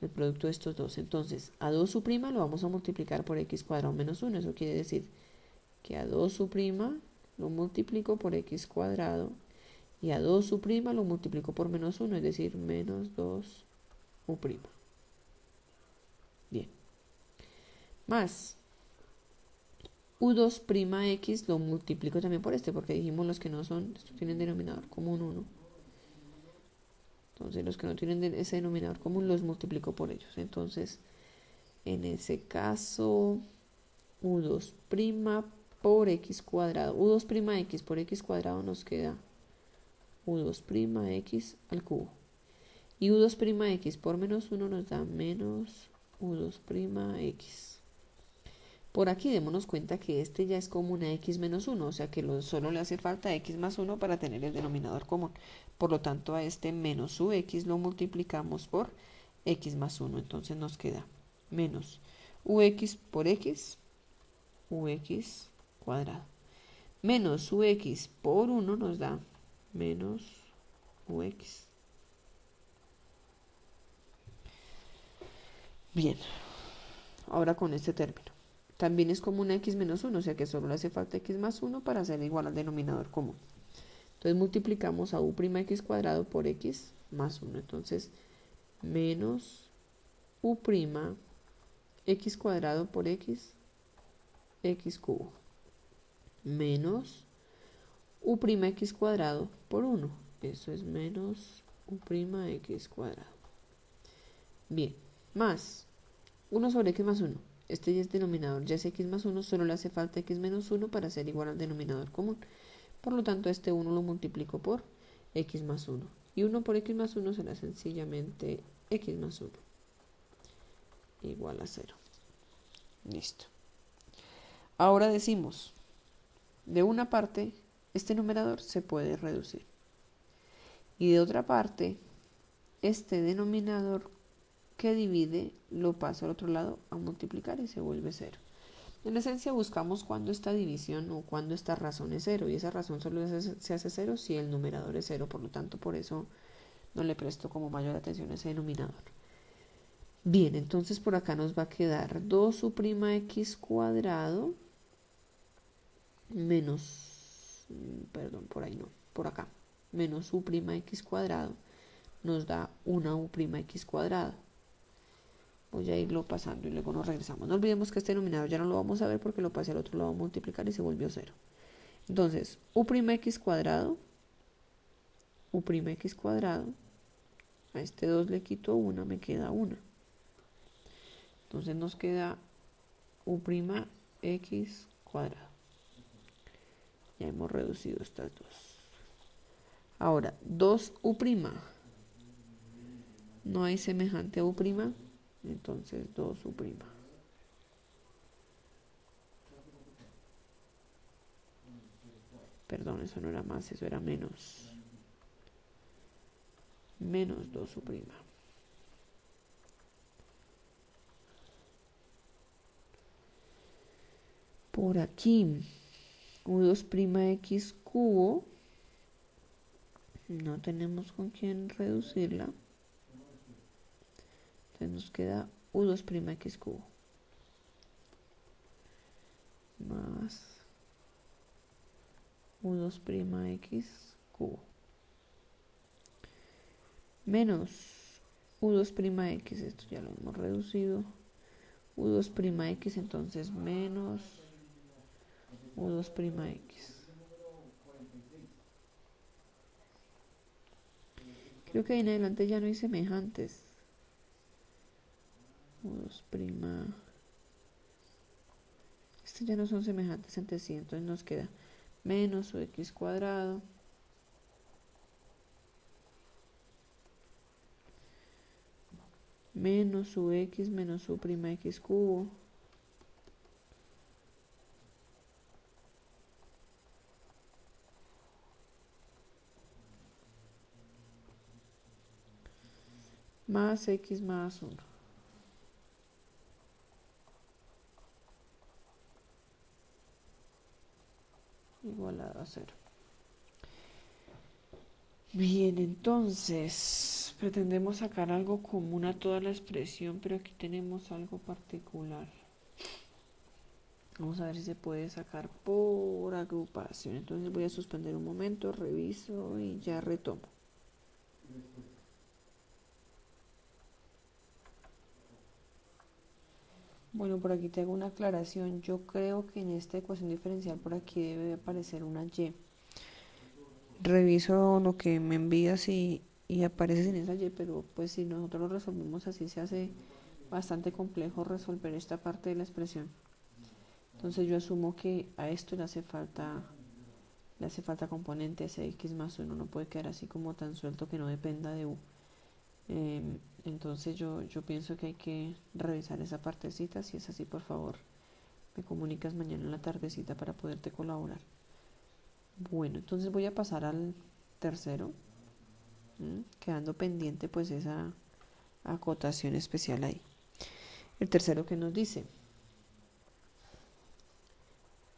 El producto de estos dos. Entonces, a 2' lo vamos a multiplicar por x cuadrado menos 1. Eso quiere decir que a 2' lo multiplico por x cuadrado y a 2' lo multiplico por menos 1, es decir, menos 2u'. Bien. Más U2'X lo multiplico también por este, porque dijimos los que no son, estos tienen denominador común 1. Entonces los que no tienen ese denominador común los multiplico por ellos. Entonces, en ese caso, U2' por X cuadrado. U2'X por X cuadrado nos queda U2'X al cubo. Y U2'X por menos 1 nos da menos U2'X. Por aquí démonos cuenta que este ya es como una X menos 1, o sea que solo le hace falta X más 1 para tener el denominador común. Por lo tanto, a este menos UX lo multiplicamos por X más 1. Entonces nos queda menos UX por X, UX cuadrado. Menos UX por 1 nos da menos UX. Bien, ahora con este término. También es como una X menos 1, o sea que solo le hace falta X más 1 para hacer igual al denominador común. Entonces multiplicamos a U'X cuadrado por X más 1. Entonces, menos U'X cuadrado por X, X cubo. Menos U'X cuadrado por 1. Eso es menos U'X cuadrado. Bien, más 1 sobre X más 1. Este ya es denominador, ya es X más 1, solo le hace falta X menos 1 para ser igual al denominador común. Por lo tanto, este 1 lo multiplico por X más 1. Y 1 por X más 1 será sencillamente X más 1. Igual a 0. Listo. Ahora decimos, de una parte, este numerador se puede reducir. Y de otra parte, este denominador que divide lo paso al otro lado a multiplicar y se vuelve 0. En esencia buscamos cuando esta división o cuando esta razón es 0, y esa razón solo se hace 0 si el numerador es 0, por lo tanto por eso no le presto como mayor atención a ese denominador. Bien, entonces por acá nos va a quedar 2U'X cuadrado menos, por ahí no, por acá, menos U'X cuadrado nos da una U'X cuadrado. Voy a irlo pasando y luego nos regresamos. No olvidemos que este denominador ya no lo vamos a ver porque lo pasé al otro lado a multiplicar y se volvió 0. Entonces, U'X cuadrado, U'X cuadrado, a este 2 le quito 1, me queda 1. Entonces nos queda U'X cuadrado. Ya hemos reducido estas dos. Ahora, 2U'. No hay semejante a U', entonces 2U'. Perdón, eso no era más, eso era menos. Menos 2U'. Por aquí, U2'X cubo. No tenemos con quién reducirla. Entonces nos queda U2'X cubo. Más U2'X cubo. Menos U2'X, esto ya lo hemos reducido. U2'X, entonces menos U2'X. Creo que ahí en adelante ya no hay semejantes. U2'. Estos ya no son semejantes entre sí, entonces nos queda menos UX cuadrado menos UX menos U'X cubo más X más 1. Igualado a 0. Bien, entonces pretendemos sacar algo común a toda la expresión, pero aquí tenemos algo particular. Vamos a ver si se puede sacar por agrupación. Entonces voy a suspender un momento, reviso y ya retomo. Bueno, por aquí te hago una aclaración. Yo creo que en esta ecuación diferencial por aquí debe aparecer una y. Reviso lo que me envías y aparece sin esa y, pero pues si nosotros lo resolvemos así se hace bastante complejo resolver esta parte de la expresión. Entonces yo asumo que a esto le hace falta componente ese x más 1, no puede quedar así como tan suelto que no dependa de u. Entonces yo pienso que hay que revisar esa partecita. Si es así, por favor, me comunicas mañana en la tardecita para poderte colaborar. Bueno, entonces voy a pasar al tercero, quedando pendiente pues esa acotación especial ahí. El tercero que nos dice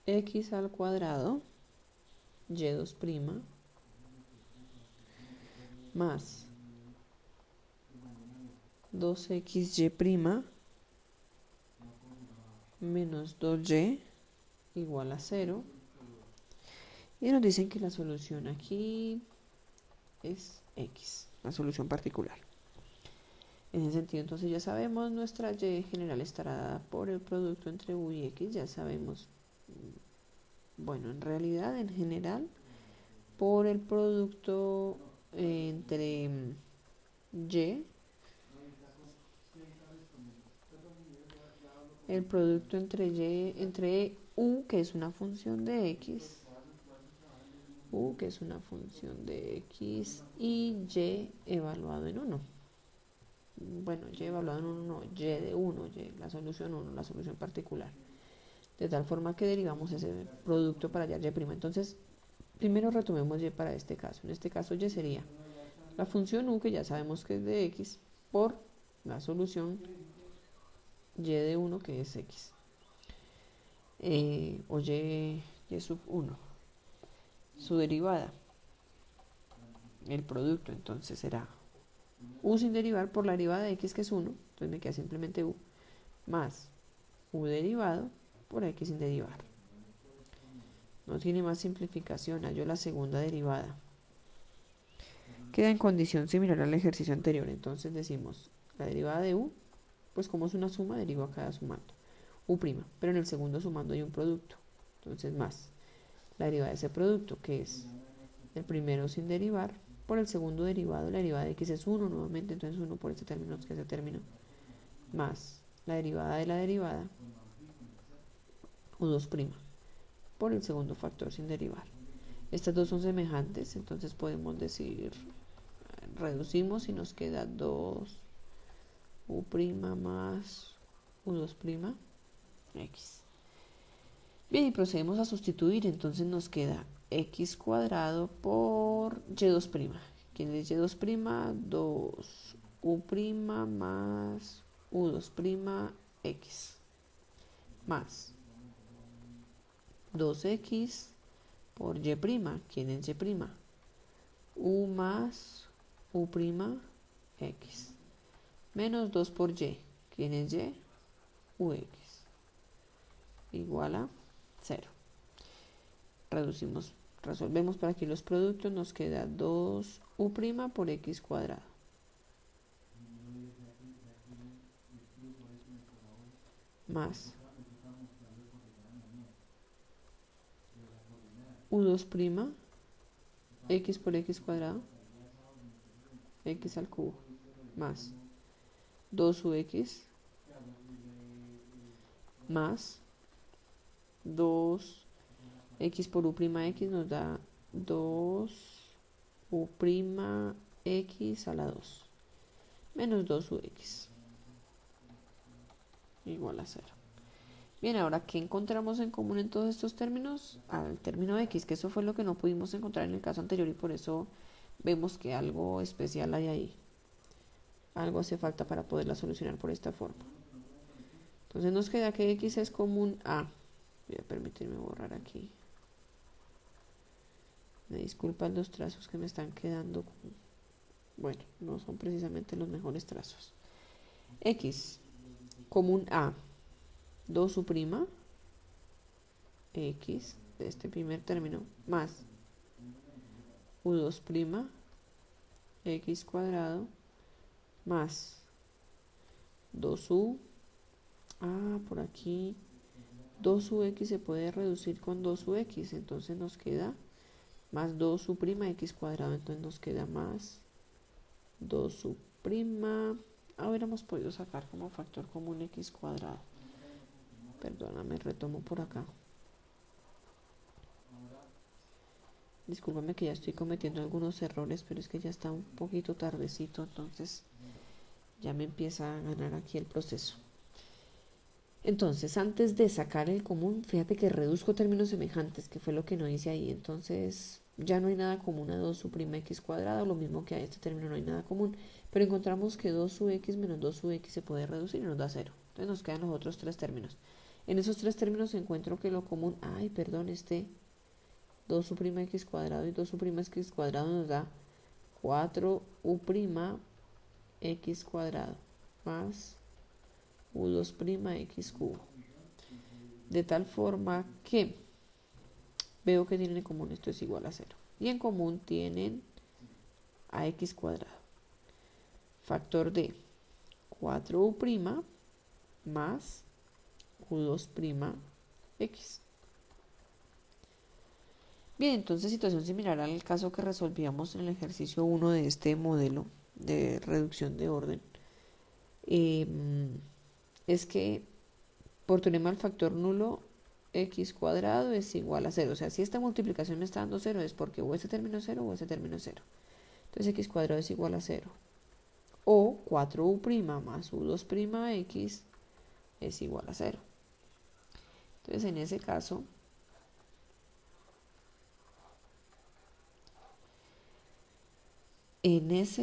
x al cuadrado y2' más 2xy' menos 2y igual a 0. Y nos dicen que la solución aquí es x, la solución particular. En ese sentido, entonces ya sabemos, nuestra y general estará dada por el producto entre u y x. Ya sabemos, bueno, en realidad, en general, por el producto entre y, el producto entre u, que es una función de x, u, que es una función de x, y evaluado en 1. Bueno, y evaluado en 1, no, y de 1, la solución 1, la solución particular. De tal forma que derivamos ese producto para hallar y'. Entonces, primero retomemos y para este caso. En este caso, y sería la función u, que ya sabemos que es de x, por la solución y de 1, que es x. O y sub 1. Su derivada, el producto, entonces será u sin derivar por la derivada de x, que es 1. Entonces me queda simplemente u, más u derivado por x sin derivar. No tiene más simplificación, hallo la segunda derivada. Queda en condición similar al ejercicio anterior. Entonces decimos la derivada de u, pues como es una suma, derivo a cada sumando u', pero en el segundo sumando hay un producto. Entonces más la derivada de ese producto, que es el primero sin derivar, por el segundo derivado. La derivada de x es 1 nuevamente, entonces 1 por este término, que ese término, más la derivada de la derivada, u2', por el segundo factor sin derivar. Estas dos son semejantes, entonces podemos decir, reducimos y nos queda 2 u' más u2', x. Bien, y procedemos a sustituir, entonces nos queda x cuadrado por y2'. ¿Quién es y2'? 2 u' más u2', x, más 2x por y'. ¿Quién es y'? U más u', x, menos 2 por y. ¿Quién es y? Ux, igual a 0. Resolvemos para aquí los productos, nos queda 2u' por x cuadrado. Más u2', x por x cuadrado, x al cubo, más 2ux, más 2x por u', nos da 2u', a la 2, menos 2ux, igual a 0. Bien, ahora, ¿qué encontramos en común en todos estos términos? Al término x, que eso fue lo que no pudimos encontrar en el caso anterior y por eso vemos que algo especial hay ahí. Algo hace falta para poderla solucionar por esta forma. Entonces nos queda que x es común a... Voy a permitirme borrar aquí. Me disculpan los trazos que me están quedando. Bueno, no son precisamente los mejores trazos. X común a 2u', x de este primer término, más u2', x cuadrado, más 2u, por aquí 2 x se puede reducir con 2 x, entonces nos queda más 2 prima x cuadrado, entonces nos queda más 2 prima. Hubiéramos podido sacar como factor común x cuadrado. Perdóname, retomo por acá. Discúlpame que ya estoy cometiendo algunos errores, pero es que ya está un poquito tardecito, entonces ya me empieza a ganar aquí el proceso. Entonces, antes de sacar el común, fíjate que reduzco términos semejantes, que fue lo que no hice ahí. Entonces, ya no hay nada común a 2 prima x cuadrado, lo mismo que a este término no hay nada común. Pero encontramos que 2 x menos 2 x se puede reducir y nos da 0. Entonces nos quedan los otros tres términos. En esos tres términos encuentro que lo común, este 2 prima x cuadrado y 2 prima x cuadrado nos da 4 prima x cuadrado más u2 prima x cubo. De tal forma que veo que tienen en común esto es igual a 0. Y en común tienen a x cuadrado. Factor de 4u prima más u2 prima x. Bien, entonces situación similar al caso que resolvíamos en el ejercicio 1 de este modelo de reducción de orden. Es que por teorema del factor nulo, x cuadrado es igual a 0. O sea, si esta multiplicación me está dando 0 es porque o ese término es 0 o ese término es 0. Entonces x cuadrado es igual a 0. O 4u prima más u2 prima x es igual a 0. Entonces en ese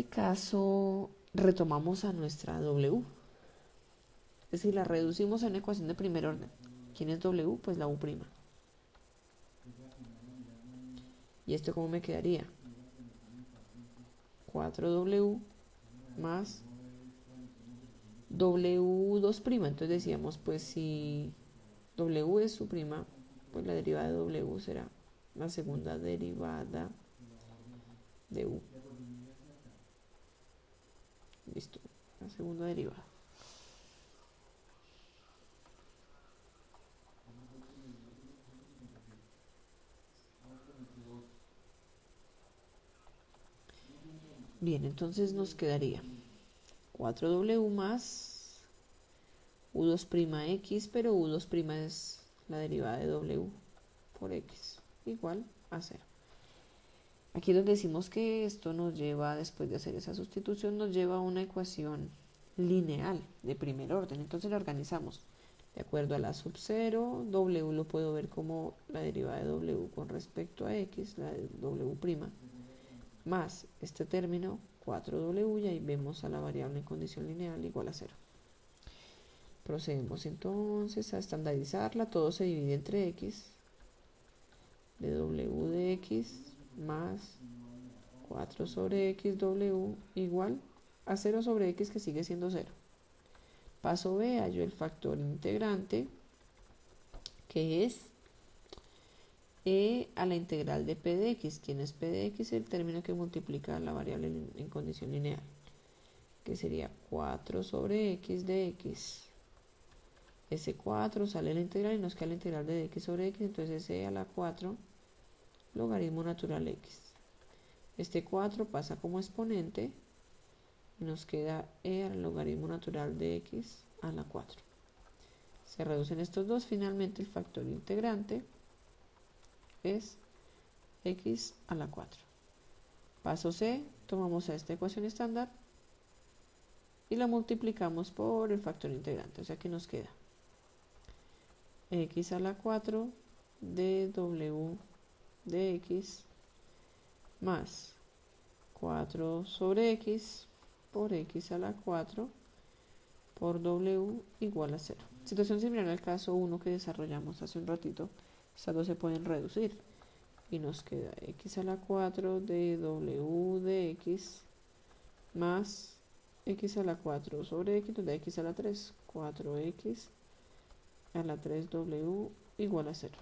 caso retomamos a nuestra w. Es decir, la reducimos a una ecuación de primer orden. ¿Quién es w? Pues la u prima. ¿Y esto cómo me quedaría? 4w más w2 prima. Entonces decíamos, pues si w es su prima, pues la derivada de w será la segunda derivada de u. Listo, la segunda derivada. Bien, entonces nos quedaría 4w más u2 prima x, pero u2 prima es la derivada de w por x, igual a 0. Aquí es donde decimos que esto nos lleva, después de hacer esa sustitución, nos lleva a una ecuación lineal de primer orden. Entonces la organizamos de acuerdo a la sub 0. W lo puedo ver como la derivada de w con respecto a x, la de w', más este término 4w, y ahí vemos a la variable en condición lineal igual a 0. Procedemos entonces a estandarizarla. Todo se divide entre x, de w de x más 4 sobre x w igual a 0 sobre x, que sigue siendo 0. Paso B, hallo el factor integrante, que es e a la integral de p de x. ¿Quién es p de x? El término que multiplica la variable en condición lineal, que sería 4 sobre x de x. Ese 4 sale la integral y nos queda la integral de x sobre x, entonces e a la 4 logaritmo natural x. Este 4 pasa como exponente y nos queda e al logaritmo natural de x a la 4. Se reducen estos dos, finalmente el factor integrante es x a la 4. Paso C, tomamos a esta ecuación estándar y la multiplicamos por el factor integrante, o sea que nos queda x a la 4 de w de x más 4 sobre x por x a la 4 por w igual a 0. Situación similar al caso 1 que desarrollamos hace un ratito. Estas dos se pueden reducir y nos queda x a la 4 de w de x más x a la 4 sobre x, nos da x a la 3, 4x a la 3w igual a 0.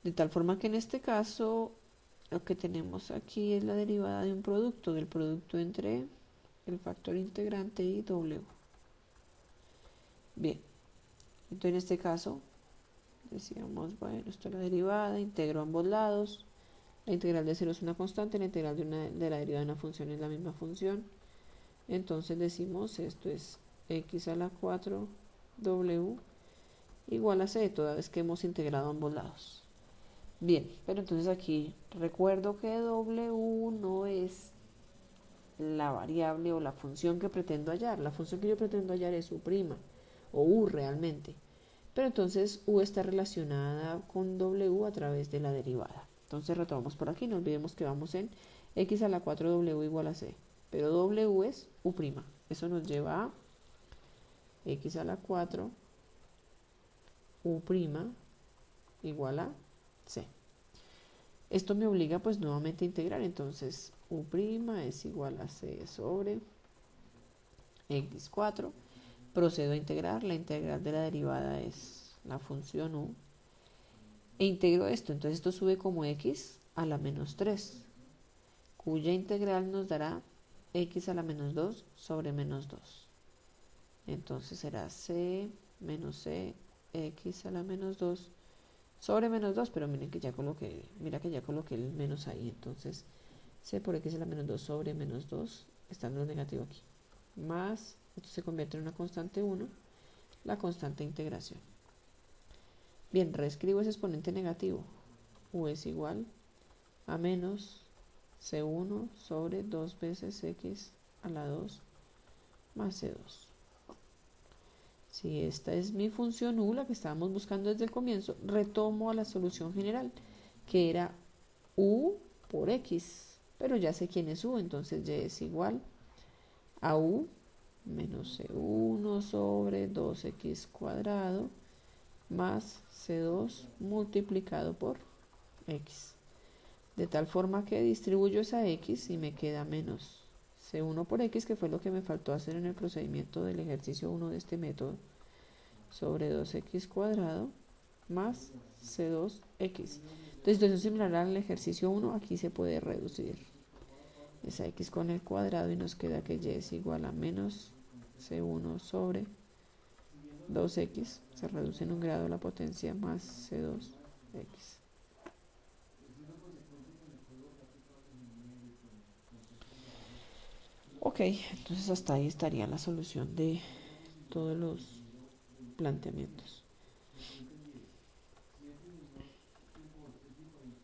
De tal forma que en este caso lo que tenemos aquí es la derivada de un producto, del producto entre el factor integrante y w. Bien, entonces en este caso decíamos, bueno, esto es la derivada, integro ambos lados. La integral de 0 es una constante, la integral de la derivada de una función es la misma función. Entonces decimos, esto es x a la 4 w igual a c, toda vez que hemos integrado ambos lados. Bien, pero entonces aquí recuerdo que w no es la variable o la función que pretendo hallar. La función que yo pretendo hallar es u', o u realmente. Pero entonces u está relacionada con w a través de la derivada. Entonces retomamos por aquí, no olvidemos que vamos en x a la 4w igual a c. Pero w es u'. Eso nos lleva a x a la 4 u' igual a c. Esto me obliga pues nuevamente a integrar, entonces u' es igual a c sobre x4. Procedo a integrar, la integral de la derivada es la función u. E integro esto, entonces esto sube como x a la menos 3, cuya integral nos dará x a la menos 2 sobre menos 2. Entonces será c menos c x a la menos 2 sobre menos 2, pero miren que ya coloqué, mira que ya coloqué el menos ahí, entonces c por x a la menos 2 sobre menos 2, estando negativo aquí, más, esto se convierte en una constante 1, la constante de integración. Bien, reescribo ese exponente negativo, u es igual a menos c1 sobre 2 veces x a la 2 más c2. Si esta es mi función u, la que estábamos buscando desde el comienzo, retomo a la solución general, que era u por x, pero ya sé quién es u, entonces y es igual a u menos c1 sobre 2x cuadrado más c2 multiplicado por x. De tal forma que distribuyo esa x y me queda menos c1 por x, que fue lo que me faltó hacer en el procedimiento del ejercicio 1 de este método, sobre 2x cuadrado más c2x. Entonces, situación similar al ejercicio 1, aquí se puede reducir esa x con el cuadrado y nos queda que y es igual a menos c1 sobre 2x, se reduce en un grado la potencia, más c2x. Ok, entonces hasta ahí estaría la solución de todos los planteamientos.